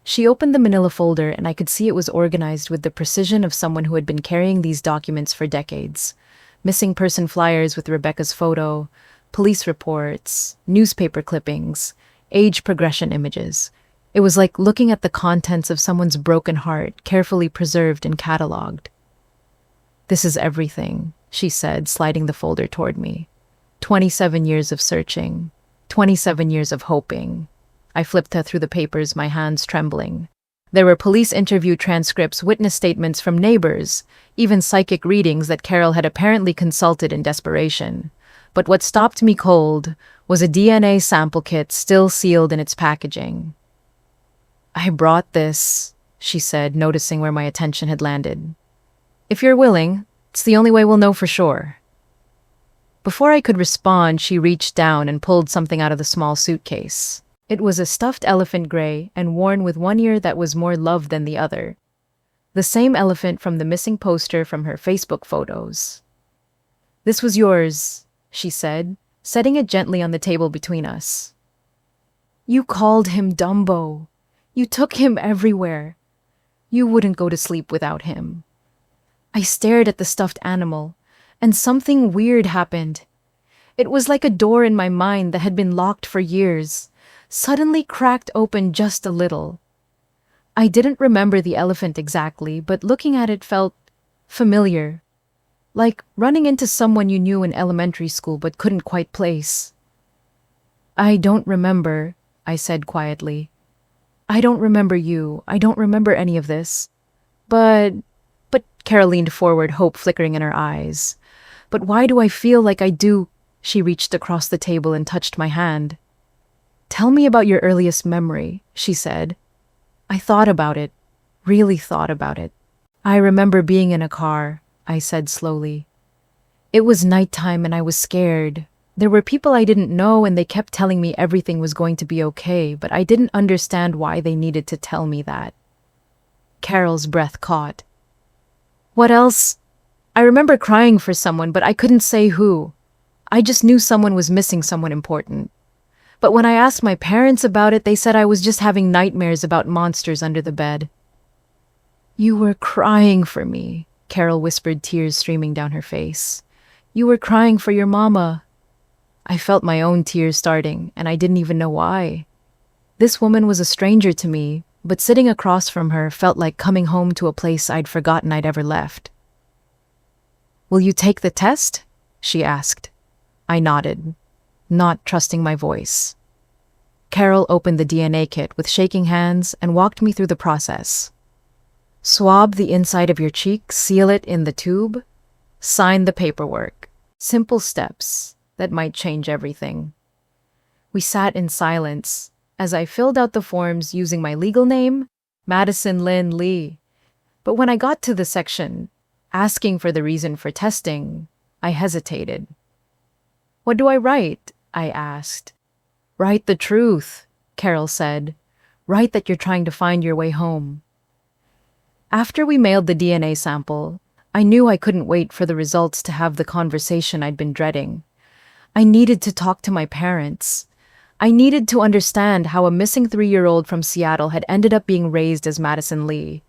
She opened the manila folder and I could see it was organized with the precision of someone who had been carrying these documents for decades. Missing person flyers with Rebecca's photo, police reports, newspaper clippings, age progression images. It was like looking at the contents of someone's broken heart, carefully preserved and cataloged. This is everything, she said, sliding the folder toward me. 27 years of searching, 27 years of hoping. I flipped through the papers, my hands trembling. There were police interview transcripts, witness statements from neighbors, even psychic readings that Carol had apparently consulted in desperation. But what stopped me cold was a DNA sample kit still sealed in its packaging. I brought this, she said, noticing where my attention had landed. If you're willing, it's the only way we'll know for sure. Before I could respond, she reached down and pulled something out of the small suitcase. It was a stuffed elephant gray and worn with one ear that was more loved than the other. The same elephant from the missing poster from her Facebook photos. This was yours, she said, setting it gently on the table between us. You called him Dumbo. You took him everywhere. You wouldn't go to sleep without him. I stared at the stuffed animal, and something weird happened. It was like a door in my mind that had been locked for years, suddenly cracked open just a little. I didn't remember the elephant exactly, but looking at it felt familiar, like running into someone you knew in elementary school but couldn't quite place. I don't remember, I said quietly. I don't remember you. I don't remember any of this. But Carol leaned forward, hope flickering in her eyes. But why do I feel like I do? She reached across the table and touched my hand. Tell me about your earliest memory, she said. I thought about it, really thought about it. I remember being in a car, I said slowly. It was nighttime and I was scared. There were people I didn't know and they kept telling me everything was going to be okay, but I didn't understand why they needed to tell me that. Carol's breath caught. What else? I remember crying for someone, but I couldn't say who. I just knew someone was missing someone important. But when I asked my parents about it, they said I was just having nightmares about monsters under the bed. You were crying for me, Carol whispered, tears streaming down her face. You were crying for your mama. I felt my own tears starting, and I didn't even know why. This woman was a stranger to me, but sitting across from her felt like coming home to a place I'd forgotten I'd ever left. Will you take the test? She asked. I nodded, not trusting my voice. Carol opened the DNA kit with shaking hands and walked me through the process. Swab the inside of your cheek, seal it in the tube, sign the paperwork. Simple steps that might change everything. We sat in silence as I filled out the forms using my legal name, Madison Lynn Lee. But when I got to the section asking for the reason for testing, I hesitated. What do I write? I asked. Write the truth, Carol said. Write that you're trying to find your way home. After we mailed the DNA sample, I knew I couldn't wait for the results to have the conversation I'd been dreading. I needed to talk to my parents. I needed to understand how a missing 3-year-old from Seattle had ended up being raised as Madison Lee.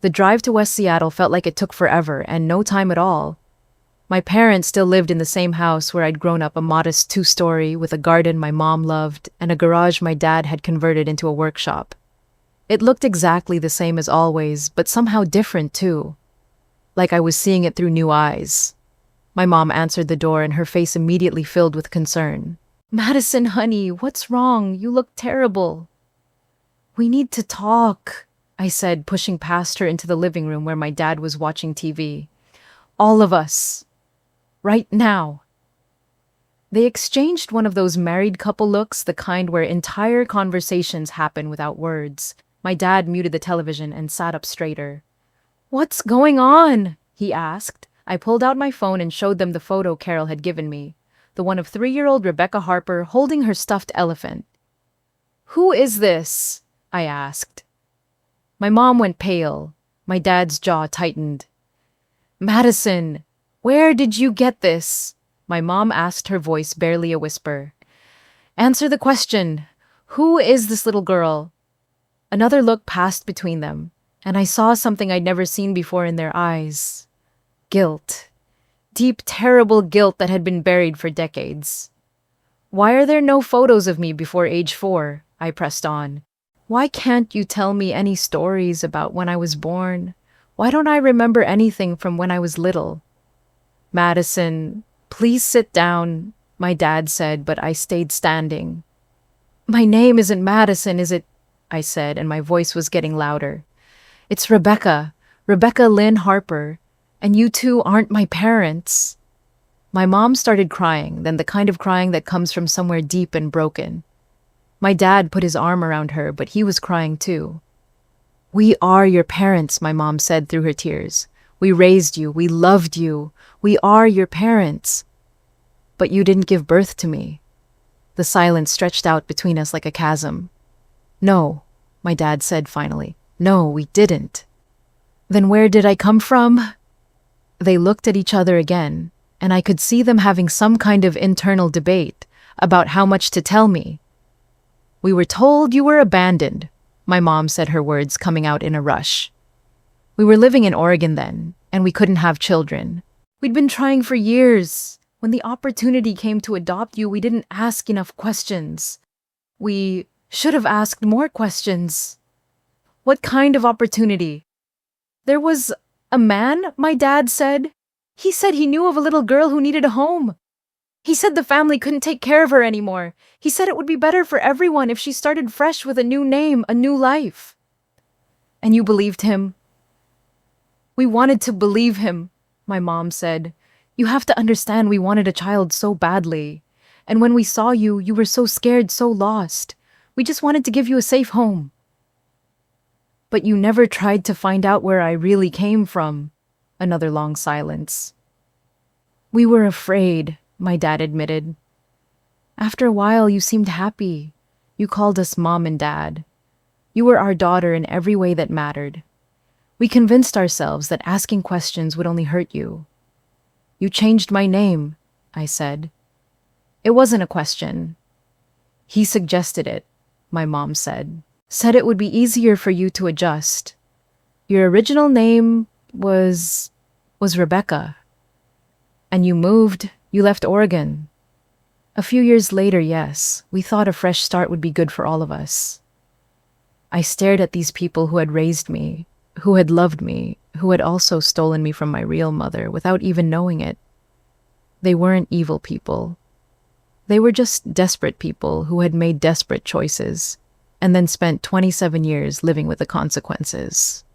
The drive to West Seattle felt like it took forever and no time at all. My parents still lived in the same house where I'd grown up, a modest 2-story with a garden my mom loved and a garage my dad had converted into a workshop. It looked exactly the same as always, but somehow different too. Like I was seeing it through new eyes. My mom answered the door and her face immediately filled with concern. Madison, honey, what's wrong? You look terrible. We need to talk, I said, pushing past her into the living room where my dad was watching TV. All of us. Right now. They exchanged one of those married couple looks, the kind where entire conversations happen without words. My dad muted the television and sat up straighter. What's going on? He asked. I pulled out my phone and showed them the photo Carol had given me, the one of 3-year-old Rebecca Harper holding her stuffed elephant. Who is this? I asked. My mom went pale. My dad's jaw tightened. Madison, where did you get this? My mom asked, her voice barely a whisper. Answer the question. Who is this little girl? Another look passed between them, and I saw something I'd never seen before in their eyes. Guilt. Deep, terrible guilt that had been buried for decades. Why are there no photos of me before age 4? I pressed on. Why can't you tell me any stories about when I was born? Why don't I remember anything from when I was little? Madison, please sit down, my dad said, but I stayed standing. My name isn't Madison, is it? I said, and my voice was getting louder. It's Rebecca Lynn Harper, and you two aren't my parents. My mom started crying, then the kind of crying that comes from somewhere deep and broken. My dad put his arm around her, but he was crying too. We are your parents, my mom said through her tears. We raised you, we loved you, we are your parents. But you didn't give birth to me. The silence stretched out between us like a chasm. No, my dad said finally. No, we didn't. Then where did I come from? They looked at each other again, and I could see them having some kind of internal debate about how much to tell me. We were told you were abandoned, my mom said, her words coming out in a rush. We were living in Oregon then, and we couldn't have children. We'd been trying for years. When the opportunity came to adopt you, we didn't ask enough questions. We should have asked more questions. What kind of opportunity? There was a man, my dad said. He said he knew of a little girl who needed a home. He said the family couldn't take care of her anymore. He said it would be better for everyone if she started fresh with a new name, a new life. And you believed him? We wanted to believe him, my mom said. You have to understand we wanted a child so badly. And when we saw you, you were so scared, so lost. We just wanted to give you a safe home. But you never tried to find out where I really came from, Another long silence. "We were afraid," my dad admitted. "After a while, you seemed happy. You called us mom and dad. You were our daughter in every way that mattered. We convinced ourselves that asking questions would only hurt you." "You changed my name," I said. "It wasn't a question." "He suggested it," my mom said. "Said it would be easier for you to adjust. Your original name was Rebecca. And you left Oregon. A few years later, yes, we thought a fresh start would be good for all of us." I stared at these people who had raised me, who had loved me, who had also stolen me from my real mother without even knowing it. They weren't evil people. They were just desperate people who had made desperate choices and then spent 27 years living with the consequences.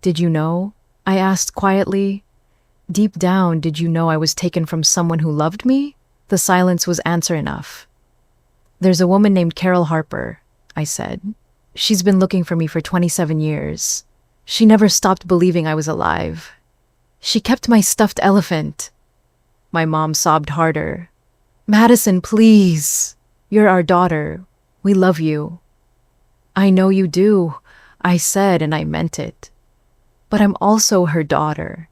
"Did you know?" I asked quietly. "Deep down, did you know I was taken from someone who loved me?" The silence was answer enough. "There's a woman named Carol Harper," I said. "She's been looking for me for 27 years. She never stopped believing I was alive. She kept my stuffed elephant." My mom sobbed harder. "Madison, please. You're our daughter. We love you." "I know you do," I said, and I meant it. "But I'm also her daughter,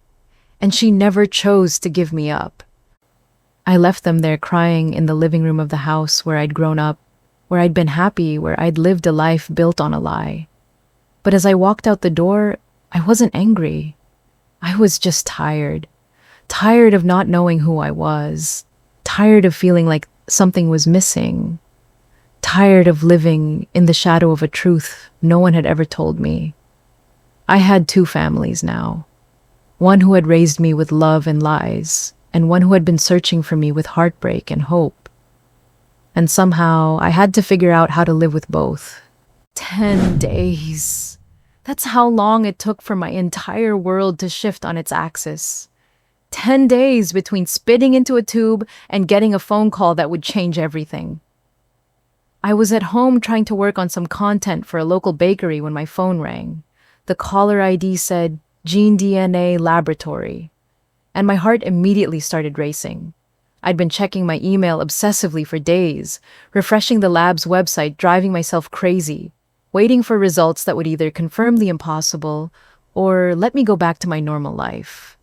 and she never chose to give me up." I left them there crying in the living room of the house where I'd grown up, where I'd been happy, where I'd lived a life built on a lie. But as I walked out the door, I wasn't angry. I was just tired. Tired of not knowing who I was. Tired of feeling like something was missing. Tired of living in the shadow of a truth no one had ever told me. I had two families now. One who had raised me with love and lies, and one who had been searching for me with heartbreak and hope. And somehow I had to figure out how to live with both. 10 days. That's how long it took for my entire world to shift on its axis. 10 days between spitting into a tube and getting a phone call that would change everything. I was at home trying to work on some content for a local bakery when my phone rang. The caller ID said, "Gene DNA Laboratory." And my heart immediately started racing. I'd been checking my email obsessively for days, refreshing the lab's website, driving myself crazy, waiting for results that would either confirm the impossible or let me go back to my normal life.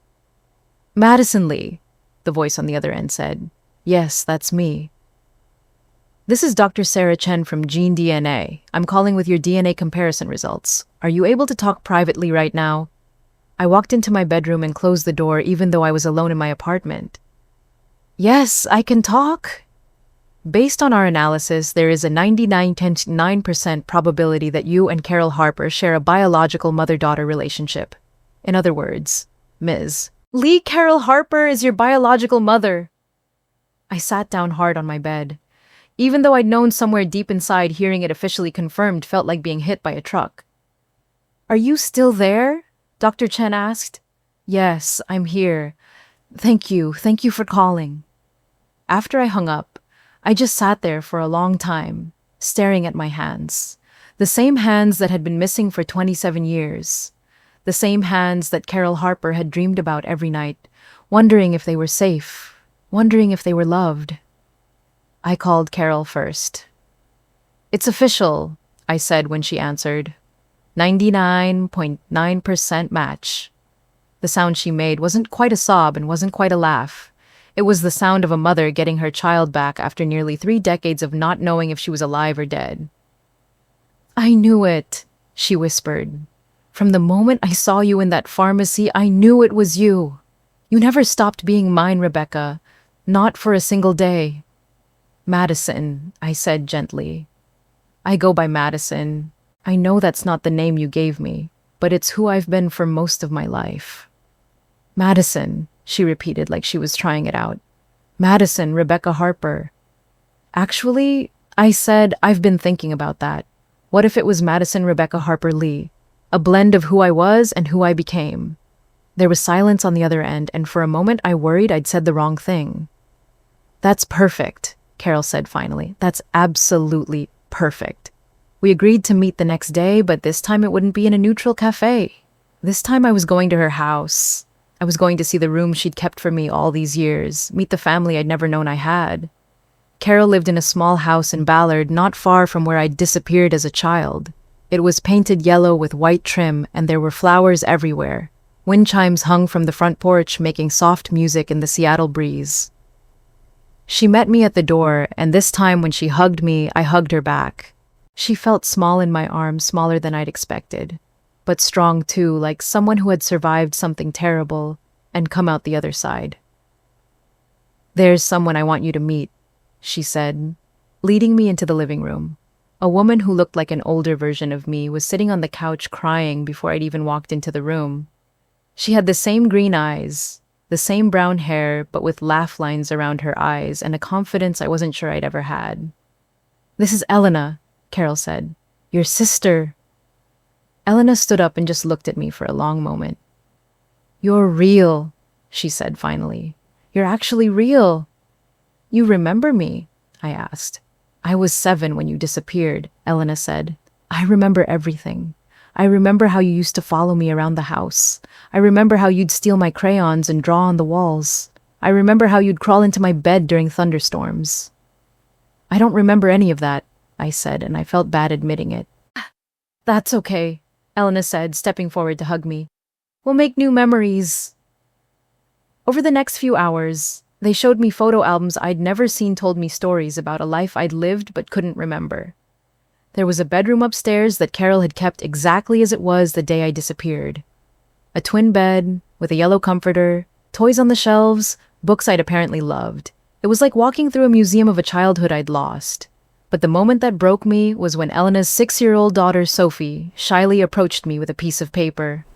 "Madison Lee," the voice on the other end said. "Yes, that's me." "This is Dr. Sarah Chen from Gene DNA. I'm calling with your DNA comparison results. Are you able to talk privately right now?" I walked into my bedroom and closed the door even though I was alone in my apartment. "Yes, I can talk." "Based on our analysis, there is a 99.9% probability that you and Carol Harper share a biological mother-daughter relationship. In other words, Ms. Lee, Carol Harper is your biological mother." I sat down hard on my bed. Even though I'd known somewhere deep inside, hearing it officially confirmed felt like being hit by a truck. "Are you still there?" Dr. Chen asked. "Yes, I'm here. Thank you for calling." After I hung up, I just sat there for a long time, staring at my hands. The same hands that had been missing for 27 years. The same hands that Carol Harper had dreamed about every night, wondering if they were safe, wondering if they were loved. I called Carol first. "It's official," I said when she answered. 99.9% match. The sound she made wasn't quite a sob and wasn't quite a laugh. It was the sound of a mother getting her child back after nearly 3 decades of not knowing if she was alive or dead. "I knew it," she whispered. "From the moment I saw you in that pharmacy, I knew it was you. You never stopped being mine, Rebecca. Not for a single day." "Madison," I said gently. "I go by Madison. I know that's not the name you gave me, but it's who I've been for most of my life." "Madison," she repeated like she was trying it out. "Madison Rebecca Harper." "Actually," I said, "I've been thinking about that. What if it was Madison Rebecca Harper Lee? A blend of who I was and who I became." There was silence on the other end, and for a moment I worried I'd said the wrong thing. "That's perfect," Carol said finally. "That's absolutely perfect. We agreed to meet the next day, but this time it wouldn't be in a neutral cafe. This time I was going to her house. I was going to see the room she'd kept for me all these years, meet the family I'd never known I had. Carol lived in a small house in Ballard, not far from where I'd disappeared as a child. It was painted yellow with white trim, and there were flowers everywhere. Wind chimes hung from the front porch, making soft music in the Seattle breeze. She met me at the door, and this time when she hugged me, I hugged her back. She felt small in my arms, smaller than I'd expected, but strong too, like someone who had survived something terrible and come out the other side. "There's someone I want you to meet," she said, leading me into the living room. A woman who looked like an older version of me was sitting on the couch crying before I'd even walked into the room. She had the same green eyes, the same brown hair, but with laugh lines around her eyes and a confidence I wasn't sure I'd ever had. "This is Elena," Carol said. "Your sister." Elena stood up and just looked at me for a long moment. "You're real," she said finally. "You're actually real." "You remember me?" I asked. "I was 7 when you disappeared," Elena said. "I remember everything. I remember how you used to follow me around the house. I remember how you'd steal my crayons and draw on the walls. I remember how you'd crawl into my bed during thunderstorms." "I don't remember any of that," I said, and I felt bad admitting it. "That's okay," Elena said, stepping forward to hug me. "We'll make new memories." Over the next few hours, they showed me photo albums I'd never seen, told me stories about a life I'd lived but couldn't remember. There was a bedroom upstairs that Carol had kept exactly as it was the day I disappeared. A twin bed, with a yellow comforter, toys on the shelves, books I'd apparently loved. It was like walking through a museum of a childhood I'd lost. But the moment that broke me was when Elena's 6-year-old daughter, Sophie, shyly approached me with a piece of paper.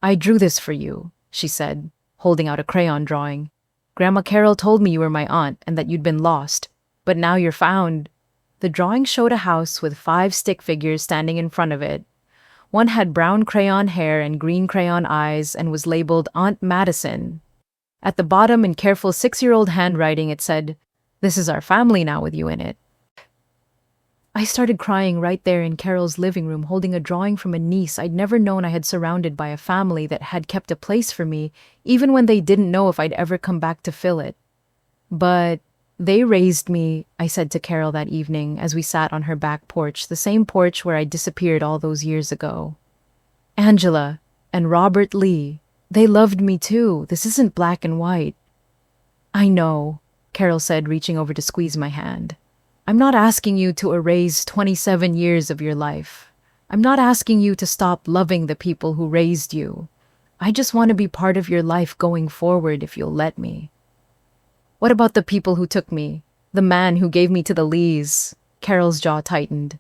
"I drew this for you," she said, holding out a crayon drawing. "Grandma Carol told me you were my aunt and that you'd been lost, but now you're found." The drawing showed a house with 5 stick figures standing in front of it. One had brown crayon hair and green crayon eyes and was labeled Aunt Madison. At the bottom, in careful 6-year-old handwriting, it said, "This is our family now with you in it." I started crying right there in Carol's living room, holding a drawing from a niece I'd never known I had, surrounded by a family that had kept a place for me, even when they didn't know if I'd ever come back to fill it. "But they raised me," I said to Carol that evening as we sat on her back porch, the same porch where I disappeared all those years ago. "Angela and Robert Lee, they loved me too. This isn't black and white." "I know," Carol said, reaching over to squeeze my hand. "I'm not asking you to erase 27 years of your life. I'm not asking you to stop loving the people who raised you. I just want to be part of your life going forward if you'll let me." "What about the people who took me? The man who gave me to the Lees?" Carol's jaw tightened.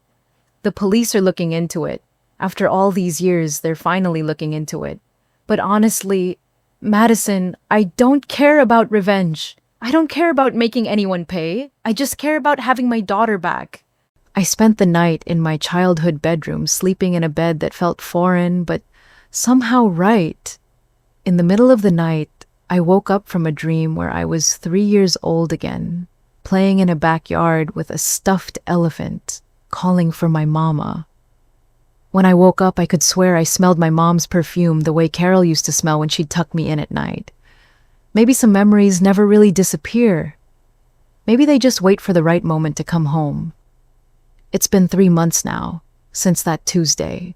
"The police are looking into it. After all these years, they're finally looking into it. But honestly, Madison, I don't care about revenge. I don't care about making anyone pay. I just care about having my daughter back." I spent the night in my childhood bedroom, sleeping in a bed that felt foreign, but somehow right. In the middle of the night, I woke up from a dream where I was 3 years old again, playing in a backyard with a stuffed elephant, calling for my mama. When I woke up, I could swear I smelled my mom's perfume the way Carol used to smell when she'd tuck me in at night. Maybe some memories never really disappear. Maybe they just wait for the right moment to come home. It's been 3 months now, since that Tuesday.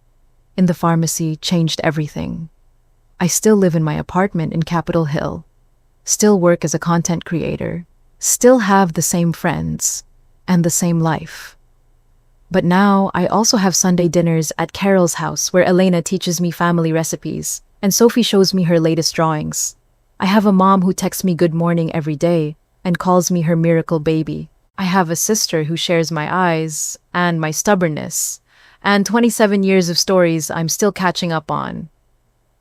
In the pharmacy changed everything. I still live in my apartment in Capitol Hill, still work as a content creator, still have the same friends, and the same life. But now I also have Sunday dinners at Carol's house where Elena teaches me family recipes, and Sophie shows me her latest drawings. I have a mom who texts me good morning every day and calls me her miracle baby. I have a sister who shares my eyes and my stubbornness, and 27 years of stories I'm still catching up on.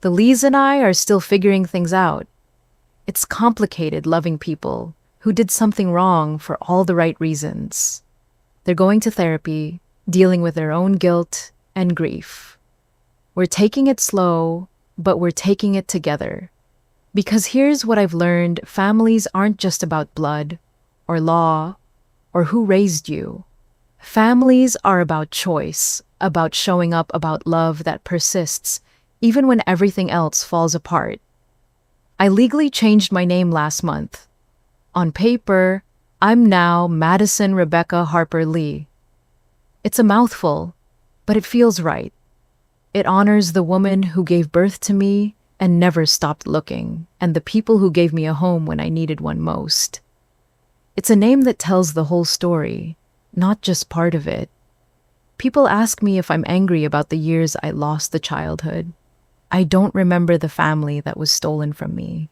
The Lees and I are still figuring things out. It's complicated loving people who did something wrong for all the right reasons. They're going to therapy, dealing with their own guilt and grief. We're taking it slow, but we're taking it together. Because here's what I've learned: families aren't just about blood, or law, or who raised you. Families are about choice, about showing up, about love that persists, even when everything else falls apart. I legally changed my name last month. On paper, I'm now Madison Rebecca Harper Lee. It's a mouthful, but it feels right. It honors the woman who gave birth to me and never stopped looking, and the people who gave me a home when I needed one most. It's a name that tells the whole story, not just part of it. People ask me if I'm angry about the years I lost the childhood. I don't remember the family that was stolen from me.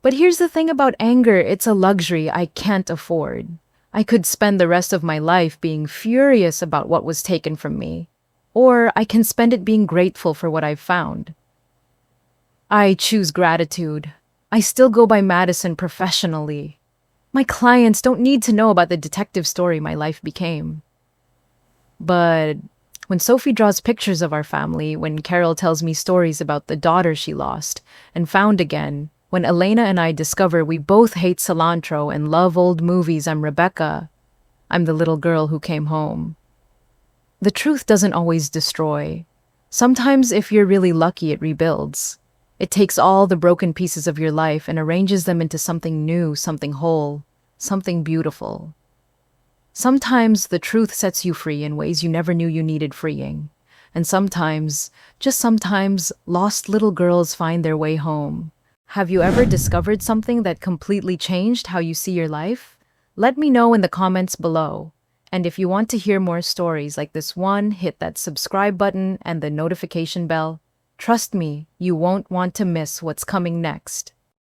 But here's the thing about anger, it's a luxury I can't afford. I could spend the rest of my life being furious about what was taken from me, or I can spend it being grateful for what I've found. I choose gratitude. I still go by Madison professionally. My clients don't need to know about the detective story my life became. But when Sophie draws pictures of our family, when Carol tells me stories about the daughter she lost and found again, when Elena and I discover we both hate cilantro and love old movies, I'm Rebecca. I'm the little girl who came home. The truth doesn't always destroy. Sometimes, if you're really lucky, it rebuilds. It takes all the broken pieces of your life and arranges them into something new, something whole, something beautiful. Sometimes the truth sets you free in ways you never knew you needed freeing. And sometimes, just sometimes, lost little girls find their way home. Have you ever discovered something that completely changed how you see your life? Let me know in the comments below. And if you want to hear more stories like this one, hit that subscribe button and the notification bell. Trust me, you won't want to miss what's coming next.